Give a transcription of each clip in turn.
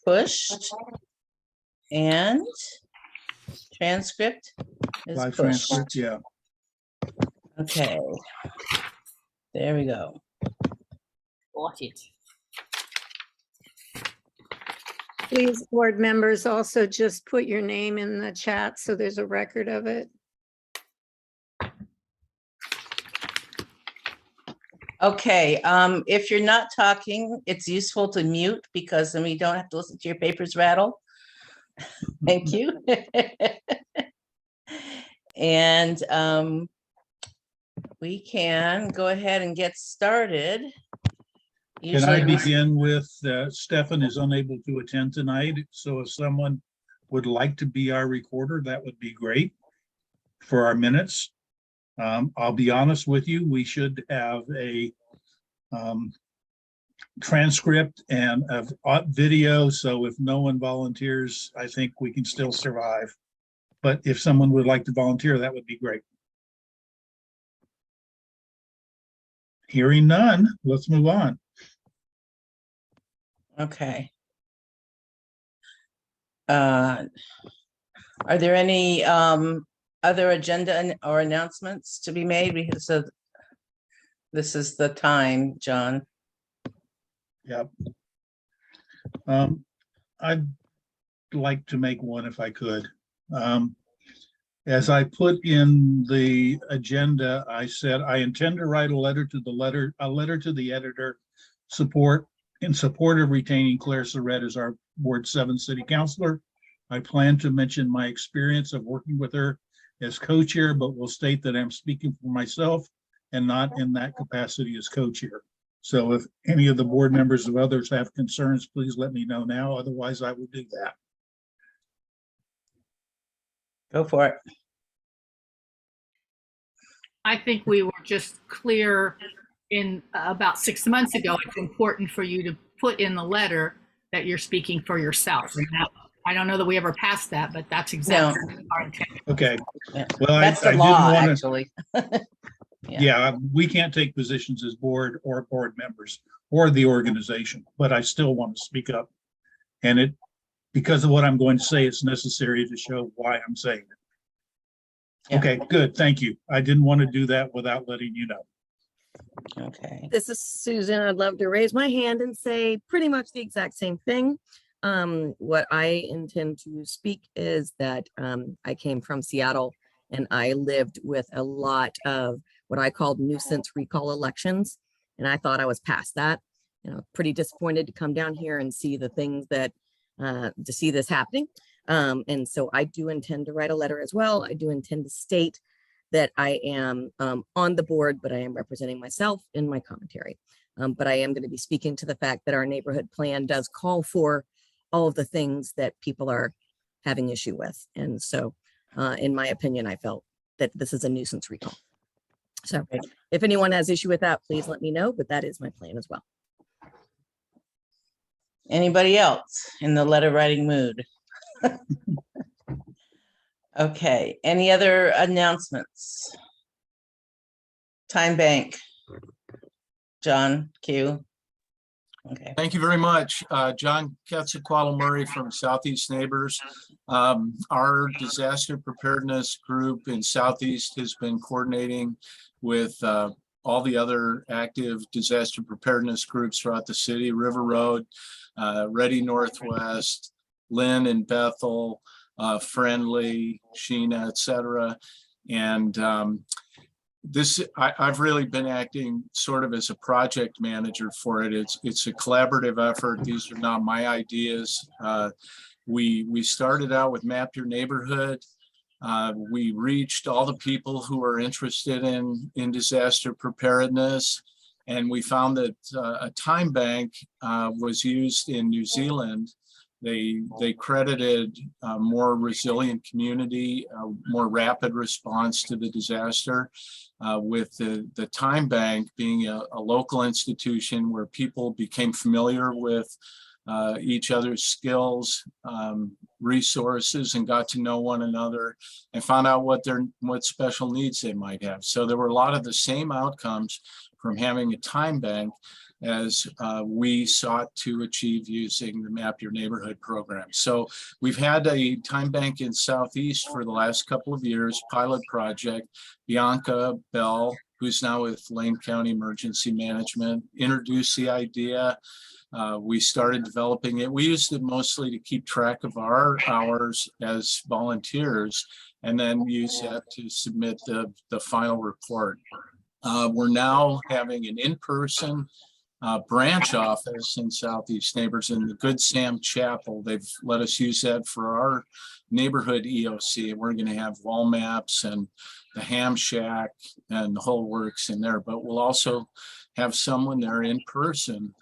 pushed and transcript is Live pushed. transcript, yeah. Okay. There we go. Got it. Please, board members, also just put your name in the chat so there's a record of it. Okay, if you're not talking, it's useful to mute because then we don't have to listen to your papers rattle. Thank you. And we can go ahead and get started. Can I Usually we- begin with, Stefan is unable to attend tonight, so if someone would like to be our recorder, that would be great for our minutes. I'll be honest with you, we should have a transcript and a video, so if no one volunteers, I think we can still survive. But if someone would like to volunteer, that would be great. Hearing none, let's move on. Okay. Are there any other agenda or announcements to be made? Because this is the time, John. Yep. I'd like to make one if I could. As I put in the agenda, I said I intend to write a letter to the editor in support of retaining Claire Surratt as our Ward 7 City Councilor. I plan to mention my experience of working with her as co-chair, but will state that I'm speaking for myself and not in that capacity as co-chair. So if any of the board members of others have concerns, please let me know now. Otherwise, I will do that. Go for it. I think we were just clear in about 6 months ago. It's important for you to put in the letter that you're speaking for yourself. And that, I don't know that we ever passed that, but that's exactly our intent. Okay. Yeah. Well, That's the I didn't law, want to. actually. Yeah, we can't take positions as board or board members or the organization, but I still want to speak up. And because of what I'm going to say, it's necessary to show why I'm saying it. Yeah. Okay, good. Thank you. I didn't want to do that without letting you know. Okay. This is Susan. I'd love to raise my hand and say pretty much the exact same thing. What I intend to speak is that I came from Seattle and I lived with a lot of what I called nuisance recall elections. And I thought I was past that. You know, pretty disappointed to come down here and see the things that, to see this happening. And so I do intend to write a letter as well. I do intend to state that I am on the board, but I am representing myself in my commentary. But I am going to be speaking to the fact that our neighborhood plan does call for all of the things that people are having issue with. And so in my opinion, I felt that this is a nuisance recall. So if anyone has issue with that, please let me know, but that is my plan as well. Anybody else in the letter writing mood? Okay, any other announcements? Time bank. John Q. Okay. Thank you very much. John Quetzalcoatl Murray from Southeast Neighbors. Our disaster preparedness group in Southeast has been coordinating with all the other active disaster preparedness groups throughout the city, River Road, Ready Northwest, Lynn and Bethel, Friendly, Sheena, etc. And I've really been acting sort of as a project manager for it. It's a collaborative effort. These are not my ideas. We started out with Map Your Neighborhood. We reached all the people who are interested in disaster preparedness. And we found that a time bank was used in New Zealand. They credited a more resilient community, a more rapid response to the disaster, with the time bank being a local institution where people became familiar with each other's skills, resources, and got to know one another and found out what special needs they might have. So there were a lot of the same outcomes from having a time bank as we sought to achieve using the Map Your Neighborhood program. So we've had a time bank in Southeast for the last couple of years, pilot project. Bianca Bell, who's now with Lane County Emergency Management, introduced the idea. We started developing it. We used it mostly to keep track of our hours as volunteers and then use that to submit the final report. We're now having an in-person branch office in Southeast Neighbors in the Good Sam Chapel. They've let us use that for our neighborhood EOC. We're going to have wall maps and the ham shack and the whole works in there, but we'll also have someone there in person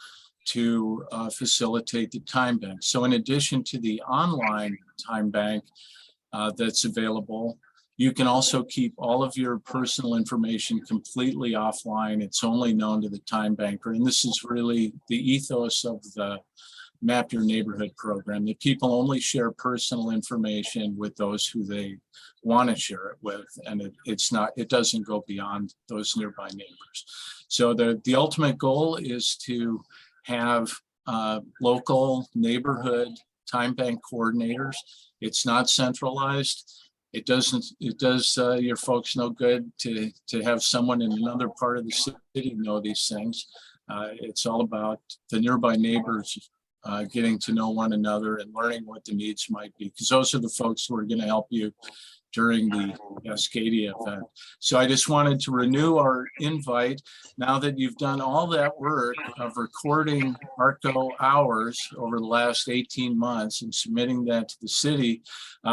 to facilitate the time bank. So in addition to the online time bank that's available, you can also keep all of your personal information completely offline. It's only known to the time banker. And this is really the ethos of the Map Your Neighborhood program, that people only share personal information with those who they want to share it with. And it doesn't go beyond those nearby neighbors. So the ultimate goal is to have local neighborhood time bank coordinators. It's not centralized. It does your folks no good to have someone in another part of the city know these things. It's all about the nearby neighbors getting to know one another and learning what the needs might be, because those are the folks who are going to help you during the Cascadia event. So I just wanted to renew our invite. Now that you've done all that work of recording RRCO hours over the last 18 months and submitting that to the city,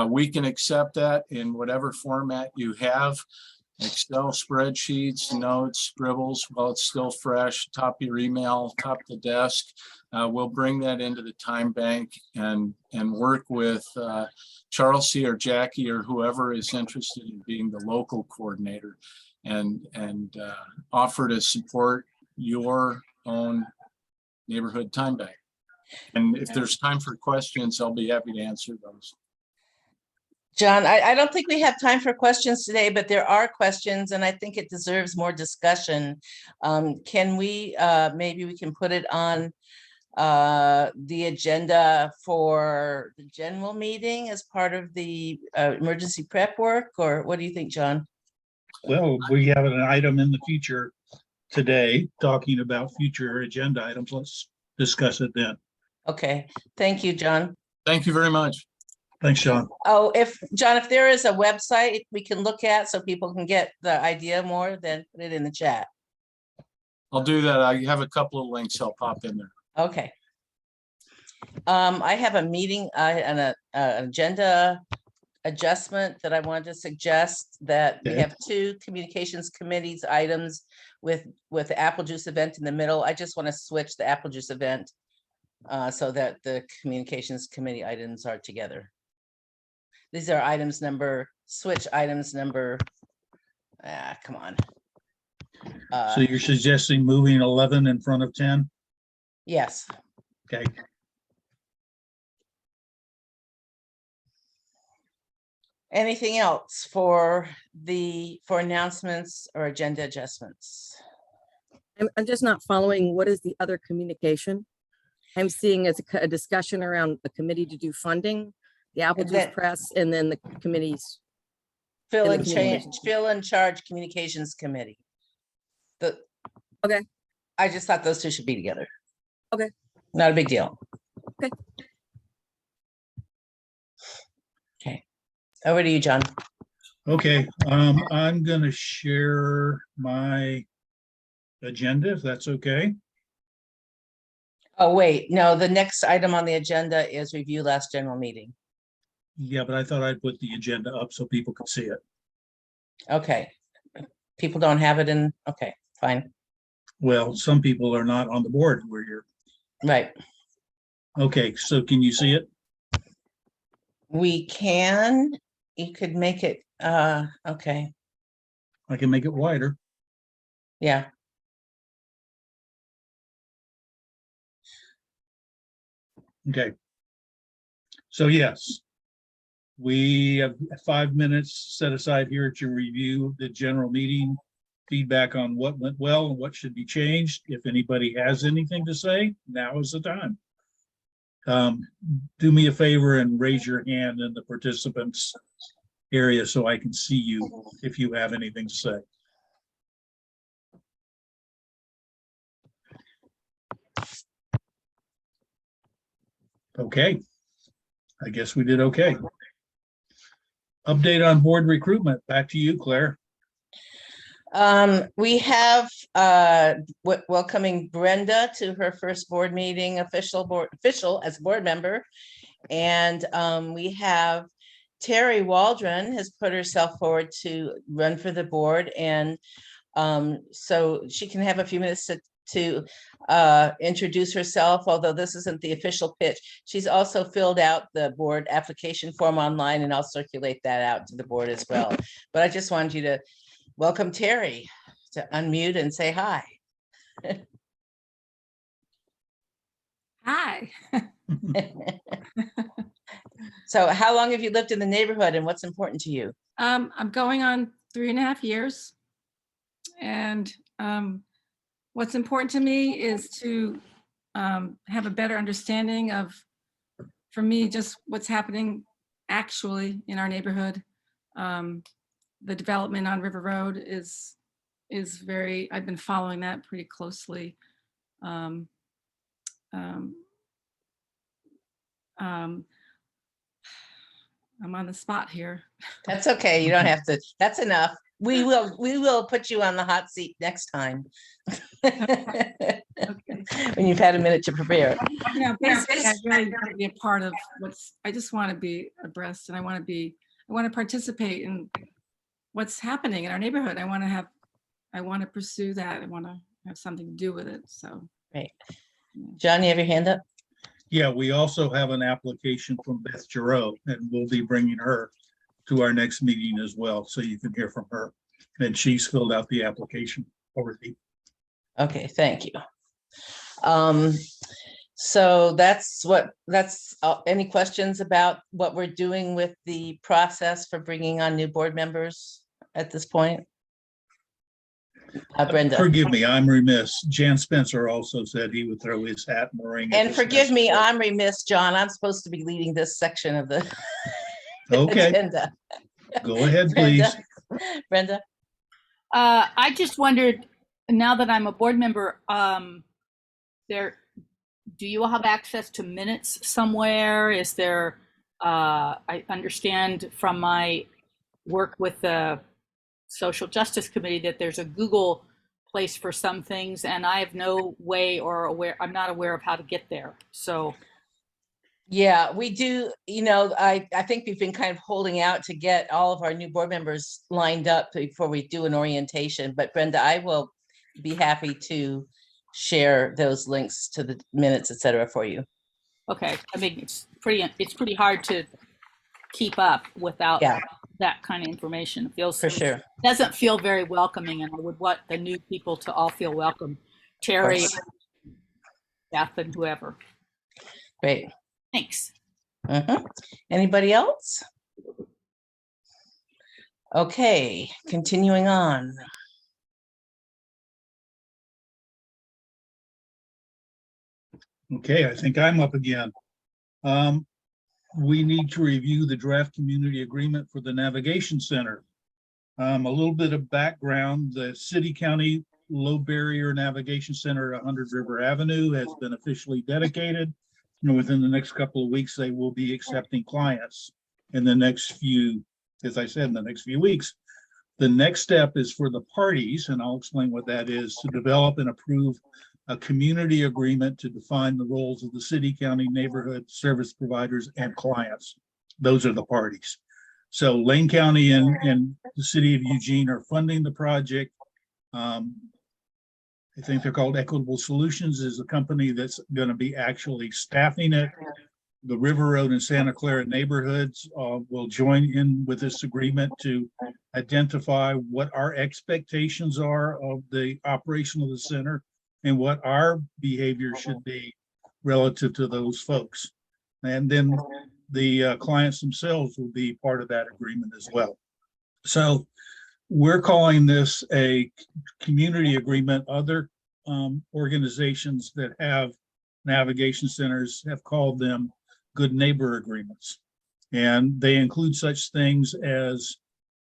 we can accept that in whatever format you have. Excel spreadsheets, notes, scribbles, while it's still fresh, top of your email, top of the desk. We'll bring that into the time bank and work with Charles C. or Jackie or whoever is interested in being the local coordinator and offer to support your own neighborhood time bank. And if there's time for questions, I'll be happy to answer those. John, I don't think we have time for questions today, but there are questions and I think it deserves more discussion. Can we, maybe we can put it on the agenda for the general meeting as part of the emergency prep work, or what do you think, John? Well, we have an item in the future today talking about future agenda items. Let's discuss it then. Okay, thank you, John. Thank you very much. Thanks, Sean. Oh, John, if there is a website we can look at so people can get the idea more, then put it in the chat. I'll do that. I have a couple of links I'll pop in there. Okay. I have a meeting and an agenda adjustment that I wanted to suggest, that we Okay. have two communications committees items with the apple juice event in the middle. I just want to switch the apple juice event so that the communications committee items are together. These are items number, switch items number, come on. So you're suggesting moving 11 in front of 10? Yes. Okay. Anything else for announcements or agenda adjustments? I'm just not following. What is the other communication? I'm seeing as a discussion around the committee to do funding, the Apple Juice That- Press, and then the committees. Fill And and the change, communications. fill and charge communications committee. Okay. I just thought those two should be together. Okay. Not a big deal. Okay. Okay. Over to you, John. Okay, I'm gonna share my agenda, if that's okay. Oh, wait, no, the next item on the agenda is review last general meeting. Yeah, but I thought I'd put the agenda up so people could see it. Okay. People don't have it in, okay, fine, Well, some people are not on the board where you're, right. okay, so can you see it? We can, you could make it, okay, I can make it wider. yeah. Okay. So yes, we have 5 minutes set aside here to review the general meeting, feedback on what went well and what should be changed. If anybody has anything to say, now is the time. Do me a favor and raise your hand in the participants area so I can see you if you have anything to say. Okay, I guess we did okay. Update on board recruitment. Back to you, Claire. We have welcoming Brenda to her first board meeting, official as a board member. And we have Terry Waldron has put herself forward to run for the board. And so she can have a few minutes to introduce herself, although this isn't the official pitch. She's also filled out the board application form online, and I'll circulate that out to the board as well. But I just wanted you to welcome Terry to unmute and say hi. Hi. So how long have you lived in the neighborhood and what's important to you? I'm going on 3.5 years. And what's important to me is to have a better understanding of, for me, just what's happening actually in our neighborhood. The development on River Road is very, I've been following that pretty closely. I'm on the spot here. That's okay. You don't have to. That's enough. We will put you on the hot seat next time. Okay. When you've had a minute to prepare. Basically, I really want to be a part of I just want to be abreast, and I want to participate in what's happening in our neighborhood. I want to pursue that. I want to have something to do with it. So. Right. John, you have your hand up? Yeah, we also have an application from Beth Giroux, and we'll be bringing her to our next meeting as well, so you can hear from her. And she's filled out the application already. Okay, thank you. So that's any questions about what we're doing with the process for bringing on new board members at this point? Brenda. Forgive me, I'm remiss. Jan Spencer also said he would throw his hat in the ring. And forgive me, I'm remiss, John. I'm supposed to be leading this section of the Okay, agenda. go ahead, please. Brenda? I just wondered, now that I'm a board member, do you all have access to minutes somewhere? Is there, I understand from my work with the Social Justice Committee that there's a Google place for some things, and I have no way I'm not aware of how to get there. So. Yeah, we do. I think we've been kind of holding out to get all of our new board members lined up before we do an orientation. But Brenda, I will be happy to share those links to the minutes, et cetera, for you. Okay. I mean, it's pretty hard to keep up without that kind of information. For sure. Doesn't feel very welcoming, and I would want the new people to all feel welcome. Terry, Beth, and whoever. Great. Thanks. Anybody else? Okay, continuing on. Okay, I think I'm up again. We need to review the draft community agreement for the navigation center. A little bit of background: the city county low barrier navigation center at 100 River Avenue has been officially dedicated. Within the next couple of weeks, they will be accepting clients in the next few, as I said, in the next few weeks. The next step is for the parties, and I'll explain what that is, to develop and approve a community agreement to define the roles of the city, county, neighborhood service providers, and clients. Those are the parties. So Lane County and the city of Eugene are funding the project. I think they're called Equitable Solutions, is a company that's going to be actually staffing it. The River Road and Santa Clara neighborhoods will join in with this agreement to identify what our expectations are of the operation of the center and what our behavior should be relative to those folks. And then the clients themselves will be part of that agreement as well. So we're calling this a community agreement. Other organizations that have navigation centers have called them good neighbor agreements. And they include such things as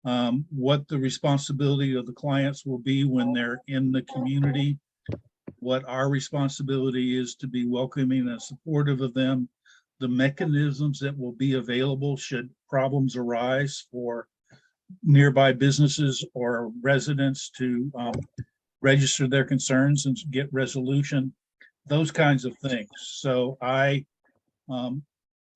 what the responsibility of the clients will be when they're in the community, what our responsibility is to be welcoming and supportive of them, the mechanisms that will be available should problems arise for nearby businesses or residents to register their concerns and get resolution, those kinds of things. So I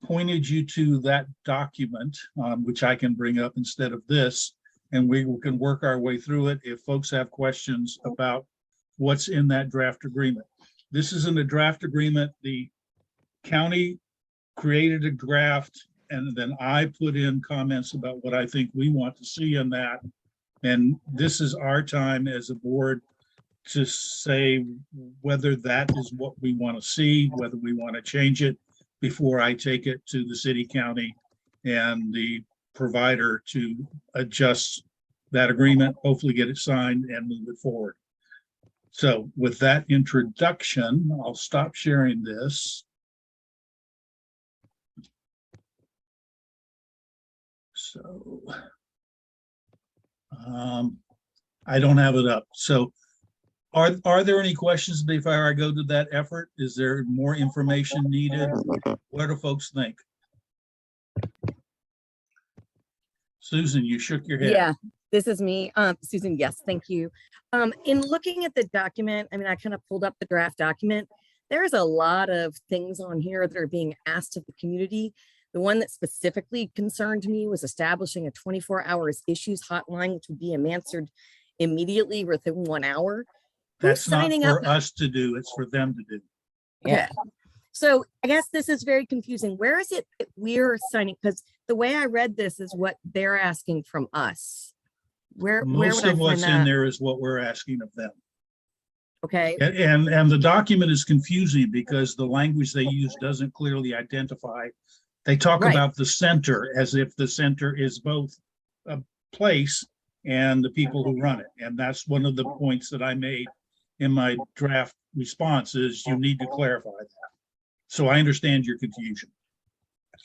pointed you to that document, which I can bring up instead of this, and we can work our way through it if folks have questions about what's in that draft agreement. This isn't a draft agreement. The county created a draft, and then I put in comments about what I think we want to see in that. And this is our time as a board to say whether that is what we want to see, whether we want to change it before I take it to the city, county, and the provider to adjust that agreement, hopefully get it signed and move it forward. So with that introduction, I'll stop sharing this. So I don't have it up. So are there any questions before I go to that effort? Is there more information needed? What do folks think? Susan, you shook your head. Yeah, this is me. Susan, yes, thank you. In looking at the document, I mean, I kind of pulled up the draft document. There's a lot of things on here that are being asked of the community. The one that specifically concerned me was establishing a 24 hours issues hotline, which would be answered immediately within 1 hour. That's not for us to do, it's for them to do. Yeah. So I guess this is very confusing. Where is it that we're signing? Because the way I read this is what they're asking from us. Where Most would I of what's find in that? there is what we're asking of them. Okay. And the document is confusing because the language they use doesn't clearly identify. They talk Right. about the center as if the center is both a place and the people who run it. And that's one of the points that I made in my draft response is you need to clarify that. So I understand your confusion.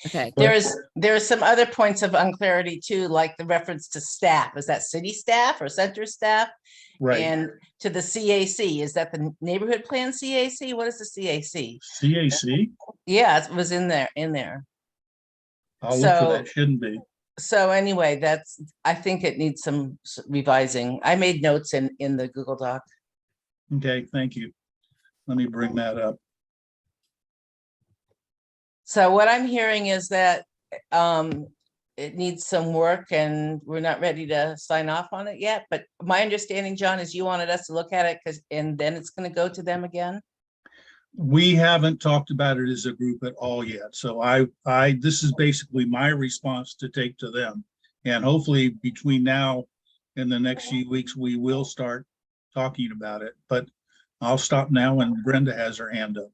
Okay. There are some other points of unclarity too, like the reference to staff. Is that city staff or center staff? Right. And to the CAC, is that the neighborhood plan CAC? What is the CAC? CAC? Yeah, it was in there. I'll look for So- that. Shouldn't be. So anyway, I think it needs some revising. I made notes in the Google Doc. Okay, thank you. Let me bring that up. So what I'm hearing is that it needs some work and we're not ready to sign off on it yet. But my understanding, John, is you wanted us to look at it and then it's going to go to them again. We haven't talked about it as a group at all yet. So this is basically my response to take to them. And hopefully between now and the next few weeks, we will start talking about it. But I'll stop now when Brenda has her hand up.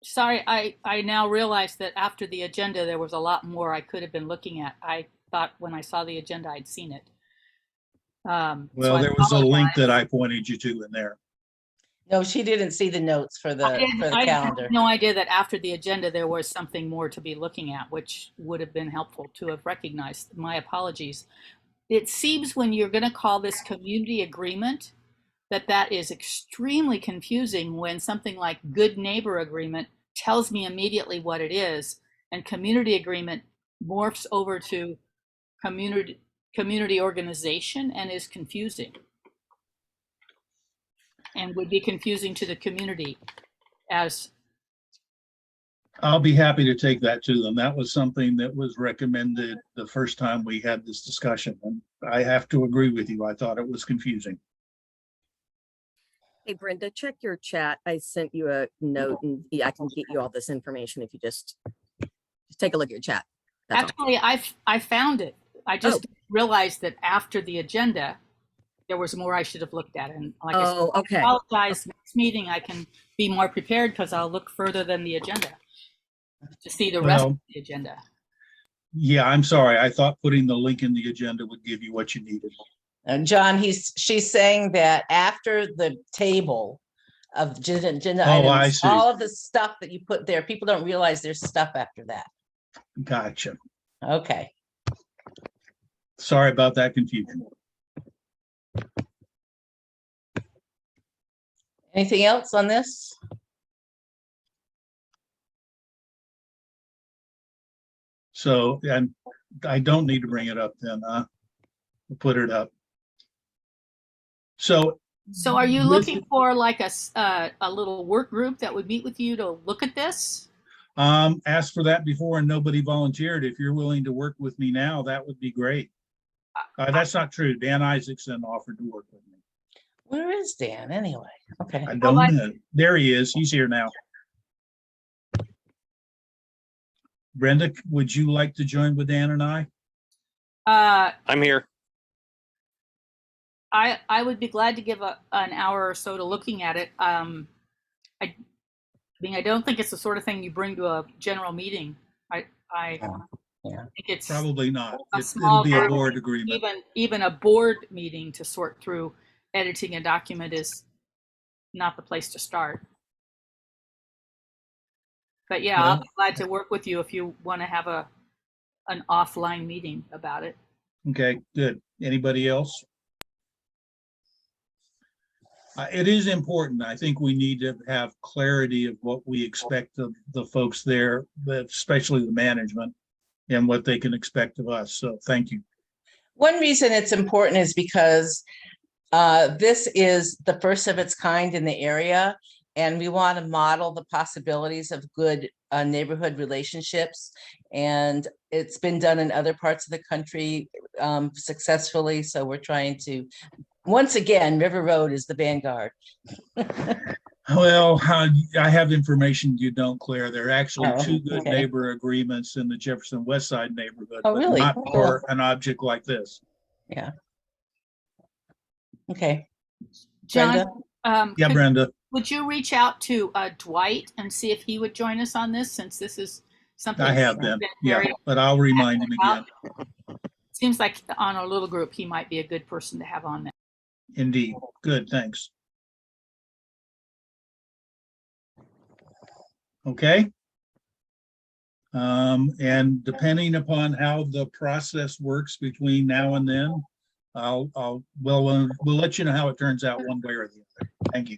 Sorry, I now realize that after the agenda, there was a lot more I could have been looking at. I thought when I saw the agenda, I'd seen it. Well, there was a link that I pointed you to in there. No, she didn't see the notes for the I calendar. had no idea that after the agenda, there was something more to be looking at, which would have been helpful to have recognized. My apologies. It seems when you're going to call this community agreement, that is extremely confusing when something like good neighbor agreement tells me immediately what it is, and community agreement morphs over to community organization and is confusing. And would be confusing to the community as. I'll be happy to take that to them. That was something that was recommended the first time we had this discussion. And I have to agree with you. I thought it was confusing. Hey, Brenda, check your chat. I sent you a note and I can get you all this information if you just take a look at your chat. That's all. Actually, I found it. I just realized that after the agenda, there was more I should have looked at. And like I said, Oh, I okay. apologize. Next meeting, I can be more prepared because I'll look further than the agenda to see the rest of Well, the agenda. yeah, I'm sorry. I thought putting the link in the agenda would give you what you needed. And John, she's saying that after the table of agenda Oh, I items, see. all of the stuff that you put there, people don't realize there's stuff after that. Gotcha. Okay. Sorry about that confusion. Anything else on this? So, and I don't need to bring it up then, We'll put it up. So, So are you With- looking for like a little work group that would meet with you to look at this? asked for that before and nobody volunteered. If you're willing to work with me now, that would be great. That's not true. Dan Isaacson offered to work with me. Where is Dan anyway? Okay. I Well, don't know. There he is. He's here now. Brenda, would you like to join with Dan and I? I'm here. I would be glad to give an hour or so to looking at it. I mean, I don't think it's the sort of thing you bring to a general meeting. I Yeah. think it's Probably not. A It'll small be a group, board agreement. even a board meeting to sort through editing a document is not the place to start. But yeah, I'll be glad to work with you if you want to have an offline meeting about it. Okay, good. Anybody else? It is important. I think we need to have clarity of what we expect of the folks there, but especially the management, and what they can expect of us. So thank you. One reason it's important is because this is the first of its kind in the area, and we want to model the possibilities of good neighborhood relationships. And it's been done in other parts of the country successfully. So we're trying to, once again, River Road is the vanguard. Well, I have information you don't, Claire. There are actually Oh, two good okay. neighbor agreements in the Jefferson West Side neighborhood, Oh, but really? not Cool. for an object like this. Yeah. Okay. John, Brenda? Yeah, Brenda. would you reach out to Dwight and see if he would join us on this, since this is something I have he's been, been yeah, very but I'll remind him again. about? Seems like on a little group, he might be a good person to have on there. Indeed. Good, thanks. Okay. And depending upon how the process works between now and then, we'll let you know how it turns out one way or the other. Thank you.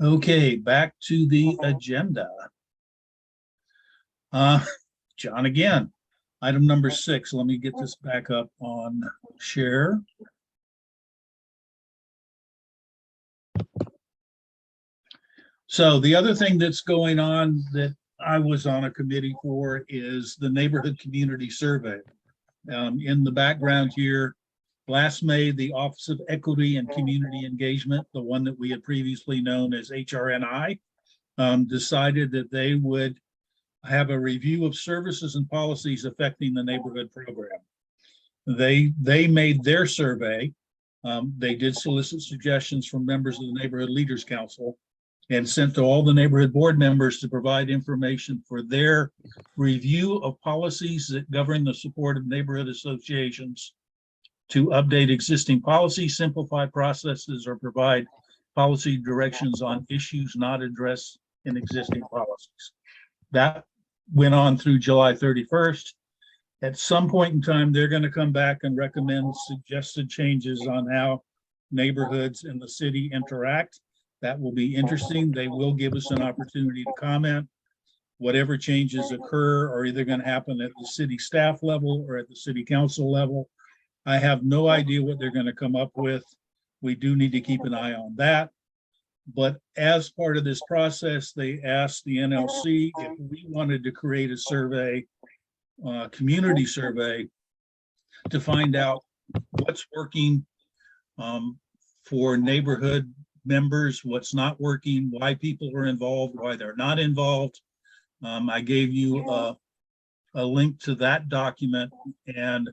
Okay, back to the agenda. John again, item number 6. Let me get this back up on share. So the other thing that's going on that I was on a committee for is the neighborhood community survey. In the background here, last May, the Office of Equity and Community Engagement, the one that we had previously known as HRNI, decided that they would have a review of services and policies affecting the neighborhood program. They made their survey. They did solicit suggestions from members of the Neighborhood Leaders Council and sent to all the neighborhood board members to provide information for their review of policies that govern the support of neighborhood associations, to update existing policies, simplify processes, or provide policy directions on issues not addressed in existing policies. That went on through July 31st. At some point in time, they're going to come back and recommend suggested changes on how neighborhoods in the city interact. That will be interesting. They will give us an opportunity to comment. Whatever changes occur are either going to happen at the city staff level or at the city council level. I have no idea what they're going to come up with. We do need to keep an eye on that. But as part of this process, they asked the NLC if we wanted to create a survey, community survey, to find out what's working for neighborhood members, what's not working, why people are involved, why they're not involved. I gave you a link to that document, and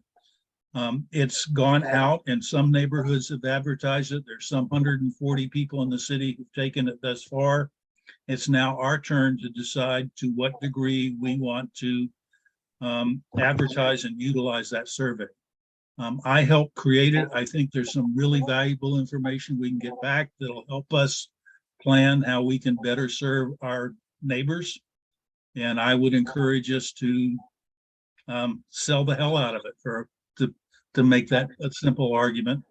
It's gone out and some neighborhoods have advertised it. There's some 140 people in the city who've taken it thus far. It's now our turn to decide to what degree we want to advertise and utilize that survey. I helped create it. I think there's some really valuable information we can get back that'll help us plan how we can better serve our neighbors. And I would encourage us to sell the hell out of it to make that a simple argument.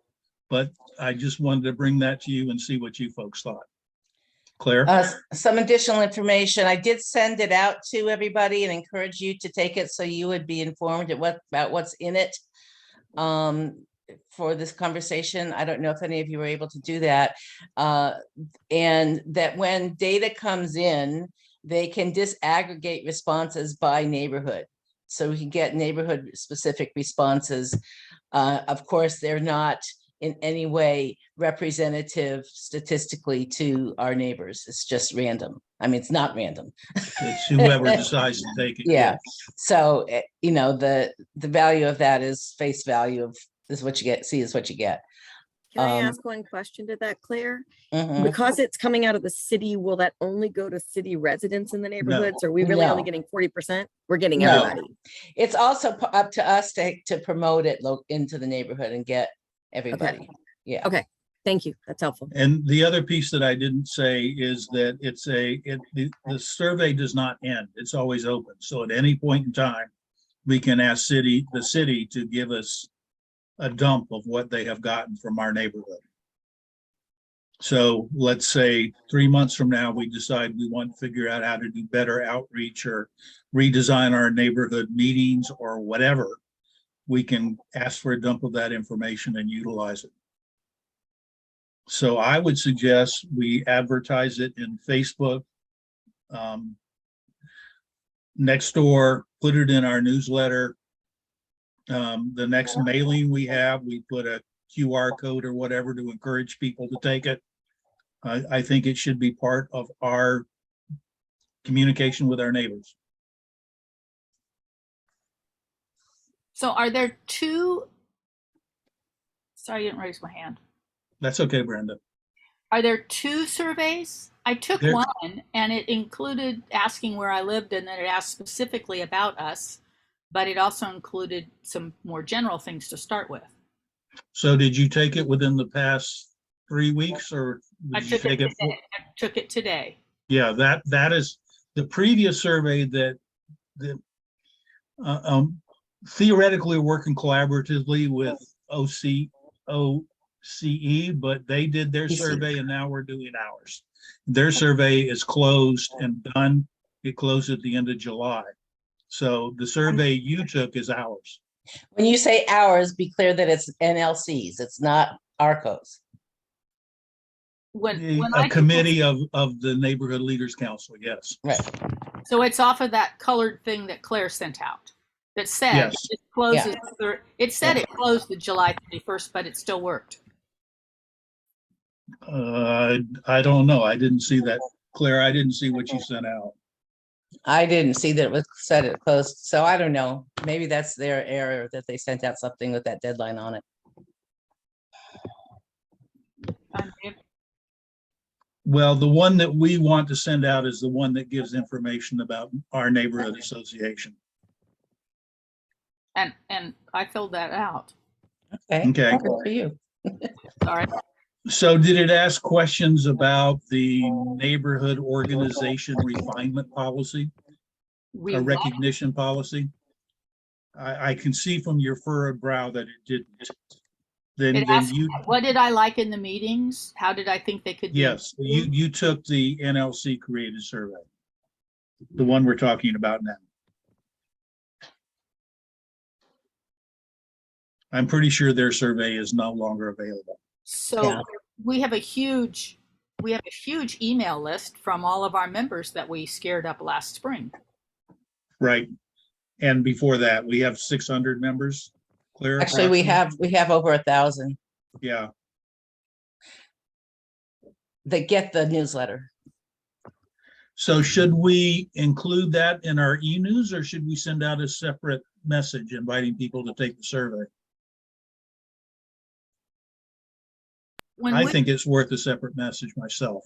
But I just wanted to bring that to you and see what you folks thought. Claire? Some additional information. I did send it out to everybody and encourage you to take it so you would be informed about what's in it for this conversation. I don't know if any of you were able to do that. And that when data comes in, they can disaggregate responses by neighborhood. So we can get neighborhood specific responses. Of course, they're not in any way representative statistically to our neighbors. It's just random. I mean, it's not random. It's whoever decides to take it. Yeah. So, you know, the value of that is face value of this is what you get, see is what you get. Can I ask one question to that, Claire? Mhm. Because it's coming out of the city, will that only go to city residents in the neighborhoods? Are we really only No. getting 40%? We're getting No. everybody. It's also up to us to promote it into the neighborhood and get everybody. Yeah. Okay. Thank you. That's helpful. And the other piece that I didn't say is that the survey does not end. It's always open. So at any point in time, we can ask the city to give us a dump of what they have gotten from our neighborhood. So let's say 3 months from now, we decide we want to figure out how to do better outreach or redesign our neighborhood meetings or whatever. We can ask for a dump of that information and utilize it. So I would suggest we advertise it in Facebook, next door, put it in our newsletter. The next mailing we have, we put a QR code or whatever to encourage people to take it. I think it should be part of our communication with our neighbors. So are there two? Sorry, I didn't raise my hand. That's okay, Brenda. Are there two surveys? I took There- one and it included asking where I lived and then it asked specifically about us, but it also included some more general things to start with. So did you take it within the past 3 weeks or I did you took it take it? today. I took it today. Yeah, that is the previous survey that theoretically working collaboratively with OCE, but they did their survey and now we're doing ours. Their survey is closed and done. It closed at the end of July. So the survey you took is ours. When you say ours, be clear that it's NLCs. It's not RRCOs. When A committee of the Neighborhood Leaders Council, yes. Right. So it's off of that colored thing that Claire sent out that said Yes. it closes. It said it closed the July 31st, but it still worked. I don't know. I didn't see that. Claire, I didn't see what you sent out. I didn't see that it was said it closed, so I don't know. Maybe that's their error that they sent out something with that deadline on it. Well, the one that we want to send out is the one that gives information about our neighborhood association. And I filled that out. Okay. Okay. Good for you. Sorry. So did it ask questions about the neighborhood organization refinement policy, We a recognition policy? I can see from your furrowed brow that it didn't. Then It asked, you, what did I like in the meetings? How did I think they could be? yes, you took the NLC created survey, the one we're talking about now. I'm pretty sure their survey is no longer available. So Yeah. we have a huge email list from all of our members that we scared up last spring. Right. And before that, we have 600 members. Claire? Actually, we have over 1,000 Yeah. that get the newsletter. So should we include that in our e-news or should we send out a separate message inviting people to take the survey? when I we- think it's worth a separate message myself.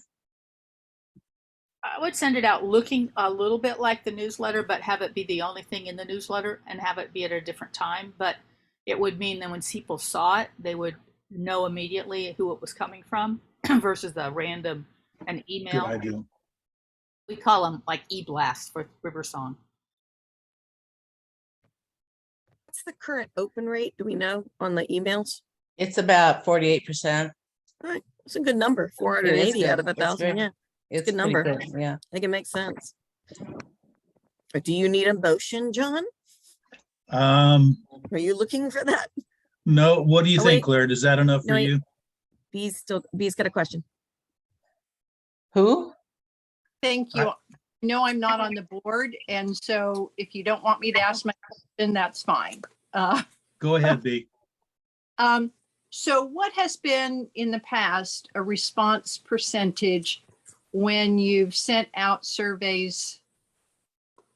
I would send it out looking a little bit like the newsletter, but have it be the only thing in the newsletter and have it be at a different time. But it would mean that when people saw it, they would know immediately who it was coming from versus the random an Good email. idea. We call them like e-blast for River Song. What's the current open rate? Do we know on the emails? It's about 48%. All right, it's a good number, It is 480 out good. of It's 1,000. very- Yeah, It's good pretty number. good, yeah. I think it makes sense. Do you need a motion, John? Um, Are you looking for that? no, what do you Oh, think, wait. Claire? Is that enough No, for wait. you? B's got a question. Who? Thank you. No, I'm not on the board, and so if you don't want me to ask my question, that's fine. Go ahead, B. So what has been in the past a response percentage when you've sent out surveys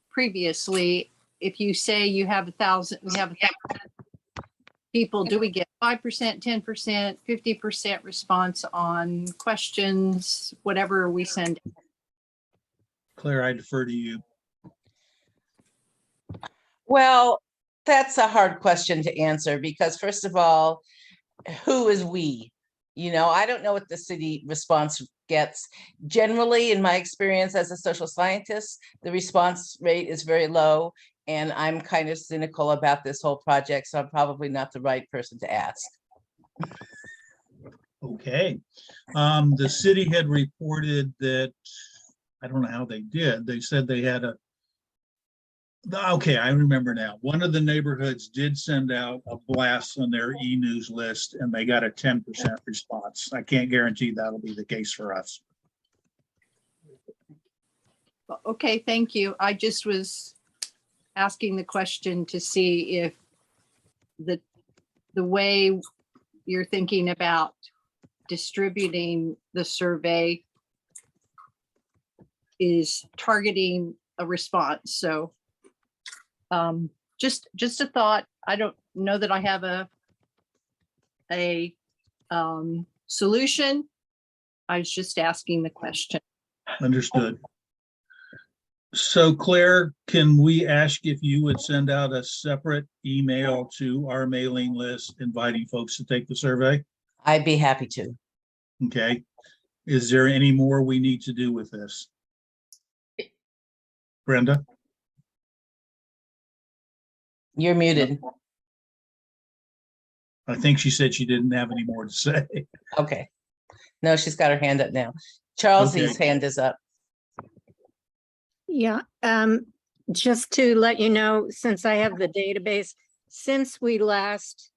previously? If you say you have 1,000, we have 1,000 people, do we get 5%, 10%, 50% response on questions, whatever we send? Claire, I defer to you. Well, that's a hard question to answer because first of all, who is we? You know, I don't know what the city response gets. Generally, in my experience as a social scientist, the response rate is very low. And I'm kind of cynical about this whole project, so I'm probably not the right person to ask. Okay. The city had reported that, I don't know how they did. They said they had okay, I remember now. One of the neighborhoods did send out a blast on their e-news list and they got a 10% response. I can't guarantee that'll be the case for us. Okay, thank you. I just was asking the question to see if the way you're thinking about distributing the survey is targeting a response. So just a thought. I don't know that I have a solution. I was just asking the question. Understood. So Claire, can we ask if you would send out a separate email to our mailing list inviting folks to take the survey? I'd be happy to. Okay. Is there any more we need to do with this? Brenda? You're muted. I think she said she didn't have any more to say. Okay. No, she's got her hand up now. Charles's Okay. hand is up. Yeah, just to let you know, since I have the database, since we last,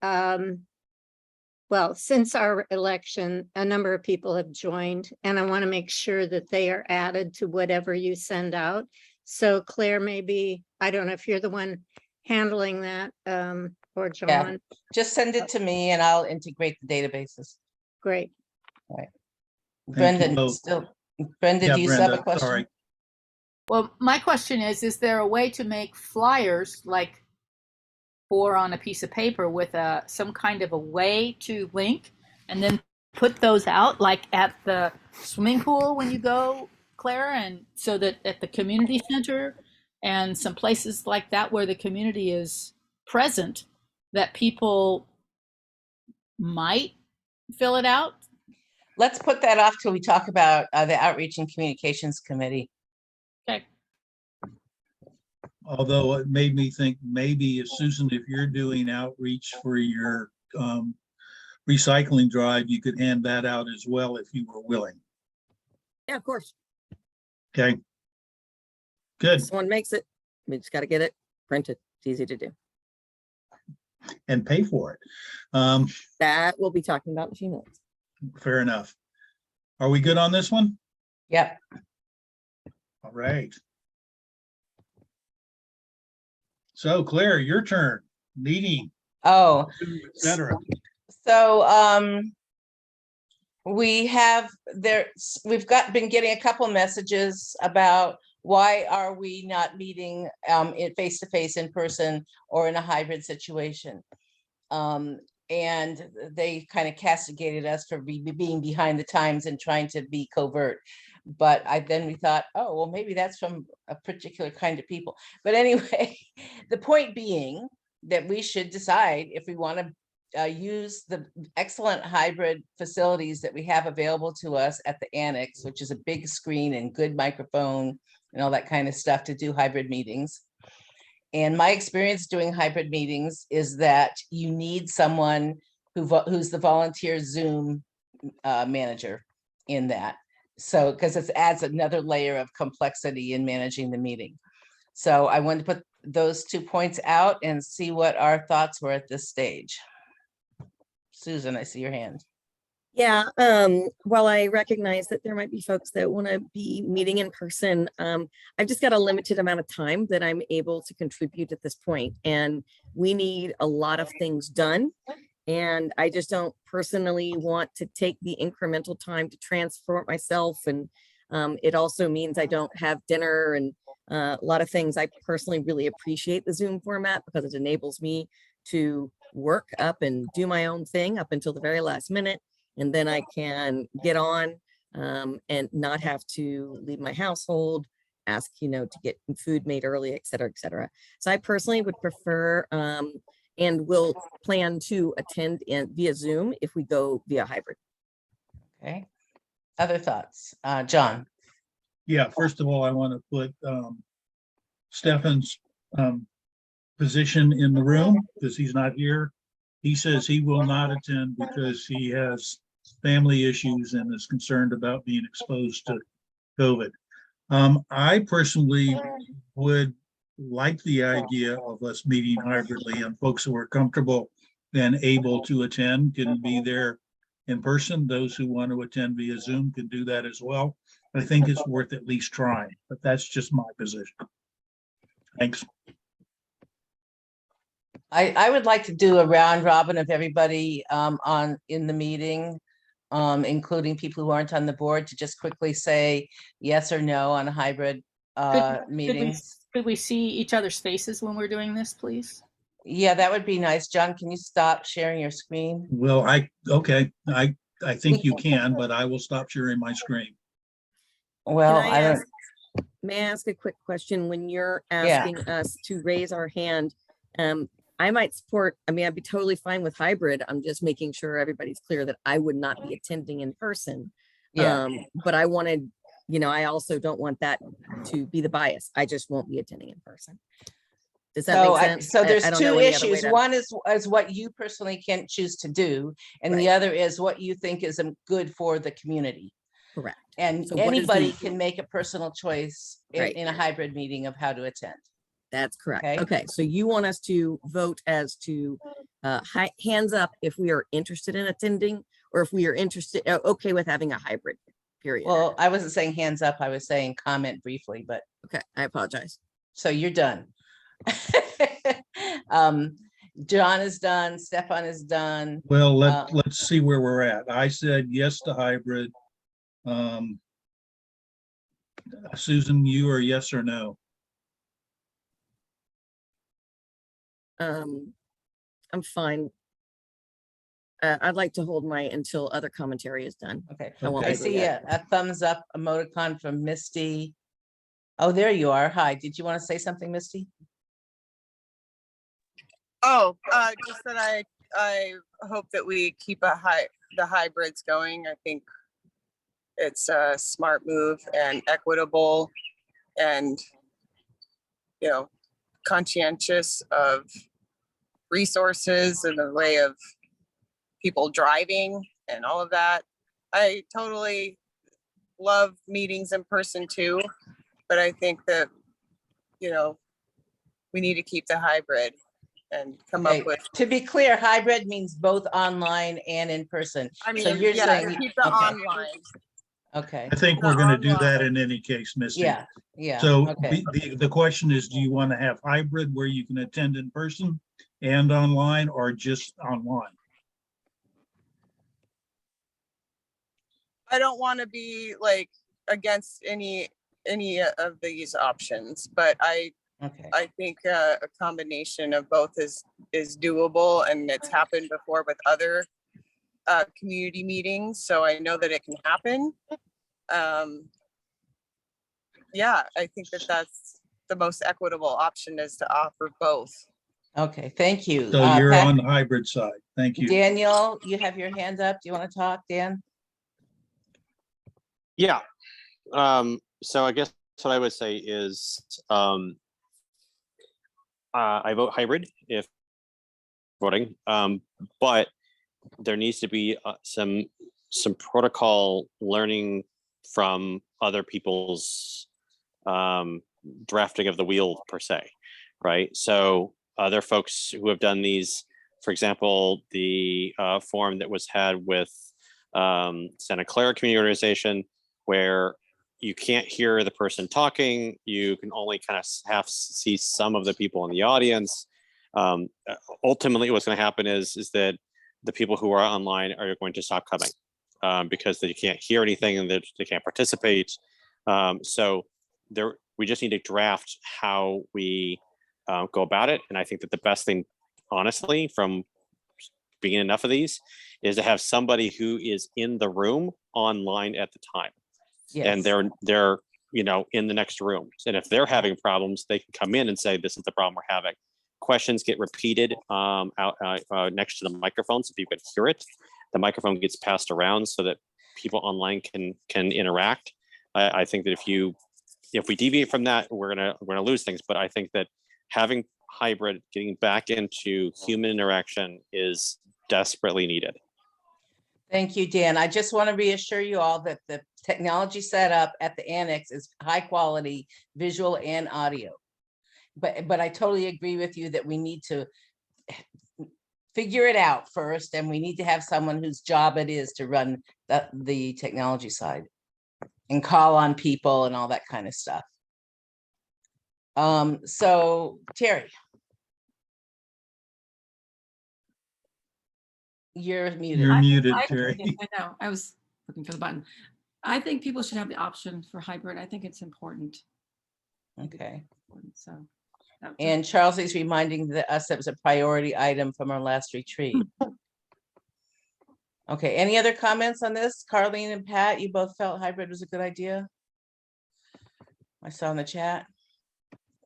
well, since our election, a number of people have joined, and I want to make sure that they are added to whatever you send out. So Claire, maybe, I don't know if you're the one handling that, or John. Just send it to me and I'll integrate the databases. Great. Thank you Brendan, both. Brenda, Yeah, do you still have a Brenda, question? sorry. Well, my question is there a way to make flyers like 4 on a piece of paper with some kind of a way to link and then put those out like at the swimming pool when you go, Claire, and so that at the community center and some places like that where the community is present, that people might fill it out? Let's put that off till we talk about the Outreach and Communications Committee. Okay. Although it made me think maybe if Susan, if you're doing outreach for your recycling drive, you could hand that out as well if you were willing. Yeah, of course. Okay. Good. Someone makes it. We just got to get it printed. It's easy to do. And pay for it. That we'll be talking about in a few minutes. Fair enough. Are we good on this one? Yep. All right. So Claire, your turn. Meeting, Oh, et cetera. so we've been getting a couple messages about why are we not meeting in face-to-face in person or in a hybrid situation. and they kind of castigated us for being behind the times and trying to be covert. But then we thought, oh, well, maybe that's from a particular kind of people. But anyway, the point being that we should decide if we want to use the excellent hybrid facilities that we have available to us at the annex, which is a big screen and good microphone and all that kind of stuff to do hybrid meetings. And my experience doing hybrid meetings is that you need someone who's the volunteer Zoom manager in that. So, because it adds another layer of complexity in managing the meeting. So I wanted to put those 2 points out and see what our thoughts were at this stage. Susan, I see your hand. Yeah, while I recognize that there might be folks that want to be meeting in person, I've just got a limited amount of time that I'm able to contribute at this point, and we need a lot of things done. And I just don't personally want to take the incremental time to transport myself. And it also means I don't have dinner and a lot of things. I personally really appreciate the Zoom format because it enables me to work up and do my own thing up until the very last minute. And then I can get on and not have to leave my household, ask, to get food made early, et cetera, et cetera. So I personally would prefer and will plan to attend via Zoom if we go via hybrid. Okay. Other thoughts? John? Yeah, first of all, I want to put Stefan's position in the room because he's not here. He says he will not attend because he has family issues and is concerned about being exposed to COVID. I personally would like the idea of us meeting hybridly, and folks who are comfortable and able to attend can be there in person. Those who want to attend via Zoom can do that as well. I think it's worth at least trying, but that's just my position. Thanks. I would like to do a round robin of everybody in the meeting, including people who aren't on the board, to just quickly say yes or no on a hybrid meetings. Could we see each other's faces when we're doing this, please? Yeah, that would be nice. John, can you stop sharing your screen? Well, okay, I think you can, but I will stop sharing my screen. Well, Can I don't. May I ask a quick question? When you're asking us to raise our hand, I might support, I'd be totally fine with hybrid. I'm just making sure everybody's clear that I would not be attending in person. Yeah. But I wanted, I also don't want that to be the bias. I just won't be attending in person. Does that make sense? So there's I don't know two any other way issues. to- One is what you personally can choose to do, and the Right. other is what you think is good for the community. Correct. And So what is anybody the- can make a personal choice Right. in a hybrid meeting of how to attend. That's correct. Okay. Okay, so you want us to vote as to hands up if we are interested in attending, or if we are okay with having a hybrid, period. Well, I wasn't saying hands up. I was saying comment briefly, but Okay, I apologize. so you're done. John is done. Stefan is done. Well, let's see where we're at. I said yes to hybrid. Susan, you are yes or no? I'm fine. I'd like to hold my until other commentary is done. Okay. I won't I label see yet. a thumbs up emoticon from Misty. Oh, there you are. Hi. Did you want to say something, Misty? Oh, just that I hope that we keep the hybrids going. I think it's a smart move and equitable and, conscientious of resources and the way of people driving and all of that. I totally love meetings in person too, but I think that, we need to keep the hybrid and come Okay. up with. To be clear, hybrid means both online and in person. So you're Yeah, saying, keep the okay. online. Okay. I think we're going to do that in any case, Misty. Yeah. Yeah. So Okay. the question is, do you want to have hybrid where you can attend in person and online, or just online? I don't want to be like against any of these options, but I Okay, I think a combination of both is doable, and it's happened before with other community meetings, so I know that it can happen. Yeah, I think that that's the most equitable option, is to offer both. okay, thank you. So you're Pat- on the hybrid side. Thank you. Daniel, you have your hand up. Do you want to talk, Dan? Yeah. So I guess what I would say is I vote hybrid if voting, but there needs to be some protocol learning from other people's drafting of the wheel per se, right? So other folks who have done these, for example, the forum that was had with Santa Clara Community Organization, where you can't hear the person talking, you can only kind of half see some of the people in the audience. Ultimately, what's going to happen is that the people who are online are going to stop coming because they can't hear anything and they can't participate. So we just need to draft how we go about it. And I think that the best thing, honestly, from being enough of these, is to have somebody who is in the room online at the time. Yes. And they're in the next room. And if they're having problems, they can come in and say, this is the problem we're having. Questions get repeated out next to the microphone, so people can hear it. The microphone gets passed around so that people online can interact. I think that if we deviate from that, we're gonna lose things. But I think that having hybrid, getting back into human interaction, is desperately needed. Thank you, Dan. I just want to reassure you all that the technology set up at the annex is high quality visual and audio. But I totally agree with you that we need to figure it out first, and we need to have someone whose job it is to run the technology side and call on people and all that kind of stuff. So Terry. You're muted. You're muted, I Terry. know, I was looking for the button. I think people should have the option for hybrid. I think it's important. Okay. So. And Charles is reminding us that it was a priority item from our last retreat. Okay, any other comments on this? Carlene and Pat, you both felt hybrid was a good idea? I saw in the chat.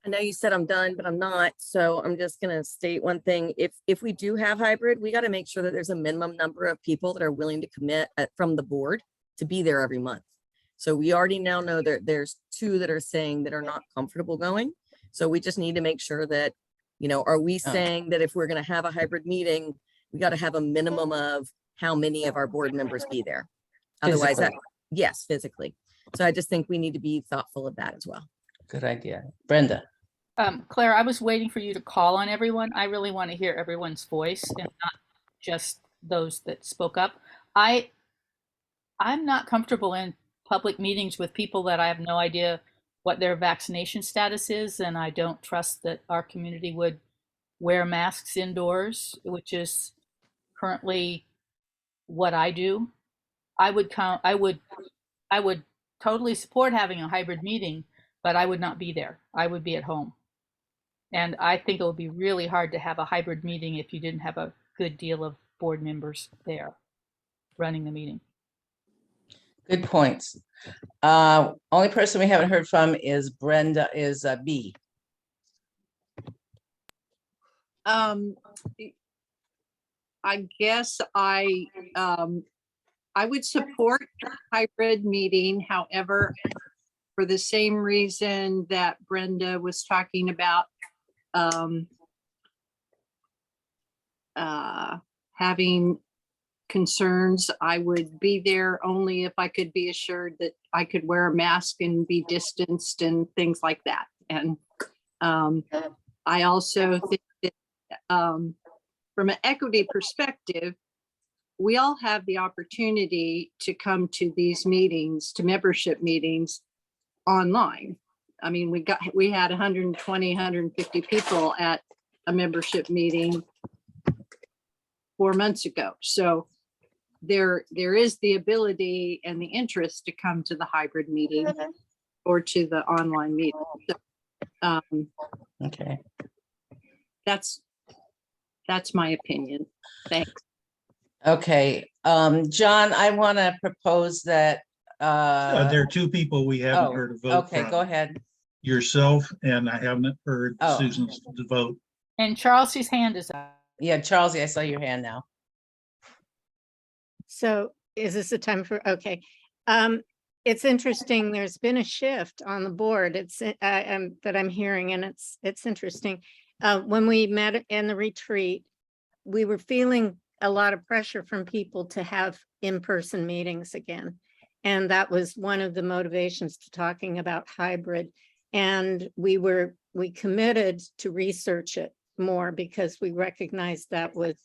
I know you said I'm done, but I'm not. So I'm just going to state one thing. If we do have hybrid, we got to make sure that there's a minimum number of people that are willing to commit from the board to be there every month. So we already now know that there's 2 that are saying that are not comfortable going. So we just need to make sure that, are we saying that if we're going to have a hybrid meeting, we got to have a minimum of how many of our board members be there? Otherwise, yes, physically. So I just think we need to be thoughtful of that as well. Good idea. Brenda. Claire, I was waiting for you to call on everyone. I really want to hear everyone's voice and not just those that spoke up. I'm not comfortable in public meetings with people that I have no idea what their vaccination status is, and I don't trust that our community would wear masks indoors, which is currently what I do. I would totally support having a hybrid meeting, but I would not be there. I would be at home. And I think it would be really hard to have a hybrid meeting if you didn't have a good deal of board members there running the meeting. Good points. Only person we haven't heard from is Brenda, is B. I guess I would support a hybrid meeting. However, for the same reason that Brenda was talking about, having concerns, I would be there only if I could be assured that I could wear a mask and be distanced and things like that. And I also think that from an equity perspective, we all have the opportunity to come to these meetings, to membership meetings online. I mean, we had 120, 150 people at a membership meeting 4 months ago. So there is the ability and the interest to come to the hybrid meeting or to the online meeting. So, Okay. That's my opinion. Thanks. Okay, John, I want to propose that, There are two people we haven't oh, heard a vote okay, go from. ahead. Yourself, and I haven't heard Oh. Susan's vote. And Charles's hand is up. Yeah, Charles, I saw your hand now. So is this a time for, okay. It's interesting, there's been a shift on the board. It's, that I'm hearing, and it's interesting. When we met in the retreat, we were feeling a lot of pressure from people to have in-person meetings again. And that was one of the motivations to talking about hybrid. And we committed to research it more because we recognized that was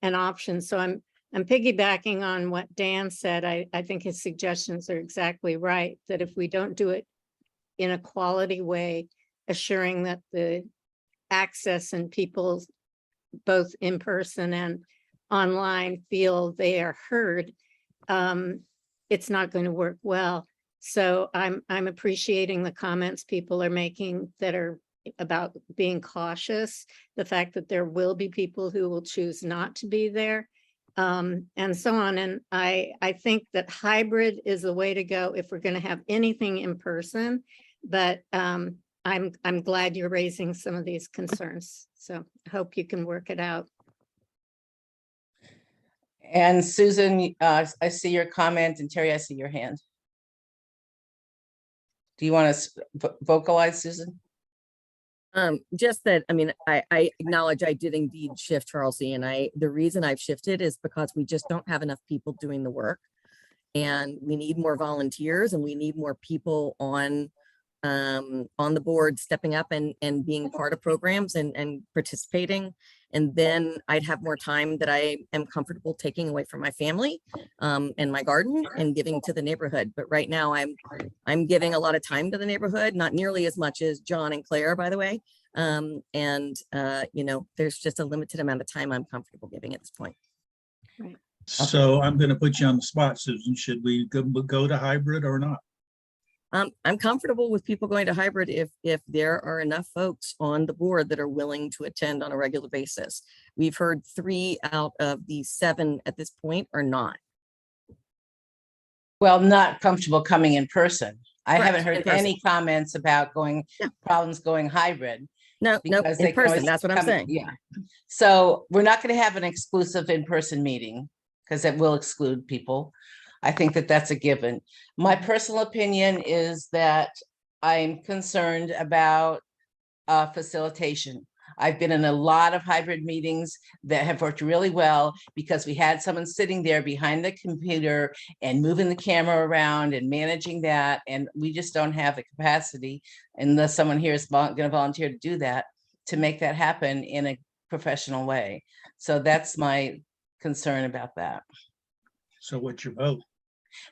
an option. So I'm piggybacking on what Dan said. I think his suggestions are exactly right, that if we don't do it in a quality way, assuring that the access and people both in person and online feel they are heard, it's not going to work well. So I'm appreciating the comments people are making that are about being cautious, the fact that there will be people who will choose not to be there, and so on. And I think that hybrid is the way to go if we're going to have anything in person. But I'm glad you're raising some of these concerns. So I hope you can work it out. And Susan, I see your comment, and Terry, I see your hand. Do you want to vocalize, Susan? Just that, I mean, I acknowledge I did indeed shift, Charlesy, and the reason I've shifted is because we just don't have enough people doing the work, and we need more volunteers, and we need more people on the board stepping up and being part of programs and participating. And then I'd have more time that I am comfortable taking away from my family and my garden and giving to the neighborhood. But right now I'm giving a lot of time to the neighborhood, not nearly as much as John and Claire, by the way. You know, there's just a limited amount of time I'm comfortable giving at this point. Right. So I'm going to put you on the spot, Susan. Should we go to hybrid or not? I'm comfortable with people going to hybrid if there are enough folks on the board that are willing to attend on a regular basis. We've heard 3 out of the 7 at this point are not. Well, not comfortable coming in person. I Correct, haven't in heard person. any comments about Yeah. problems going hybrid. No, because they in can always person. That's what I'm come- saying. Yeah. So we're not going to have an exclusive in-person meeting because it will exclude people. I think that that's a given. My personal opinion is that I'm concerned about facilitation. I've been in a lot of hybrid meetings that have worked really well because we had someone sitting there behind the computer and moving the camera around and managing that. And we just don't have the capacity, unless someone here is going to volunteer to do that, to make that happen in a professional way. So that's my concern about that. So what's your vote?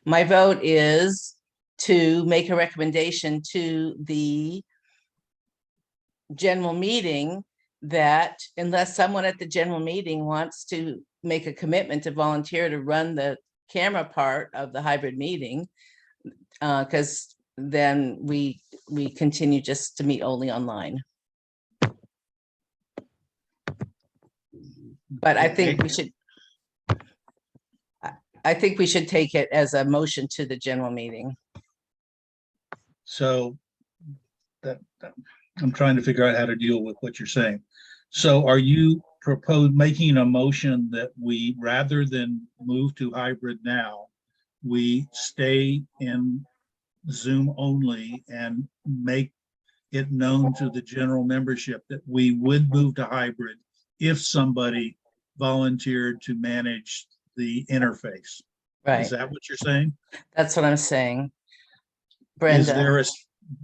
My vote is to make a recommendation to the general meeting that unless someone at the general meeting wants to make a commitment to volunteer to run the camera part of the hybrid meeting, because then we continue just to meet only online. But I think we should, I think we should take it as a motion to the general meeting. So that I'm trying to figure out how to deal with what you're saying. So are you making a motion that we, rather than move to hybrid now, we stay in Zoom only and make it known to the general membership that we would move to hybrid if somebody volunteered to manage the interface? Right. Is that what you're saying? That's what I'm saying. Is there Brenda.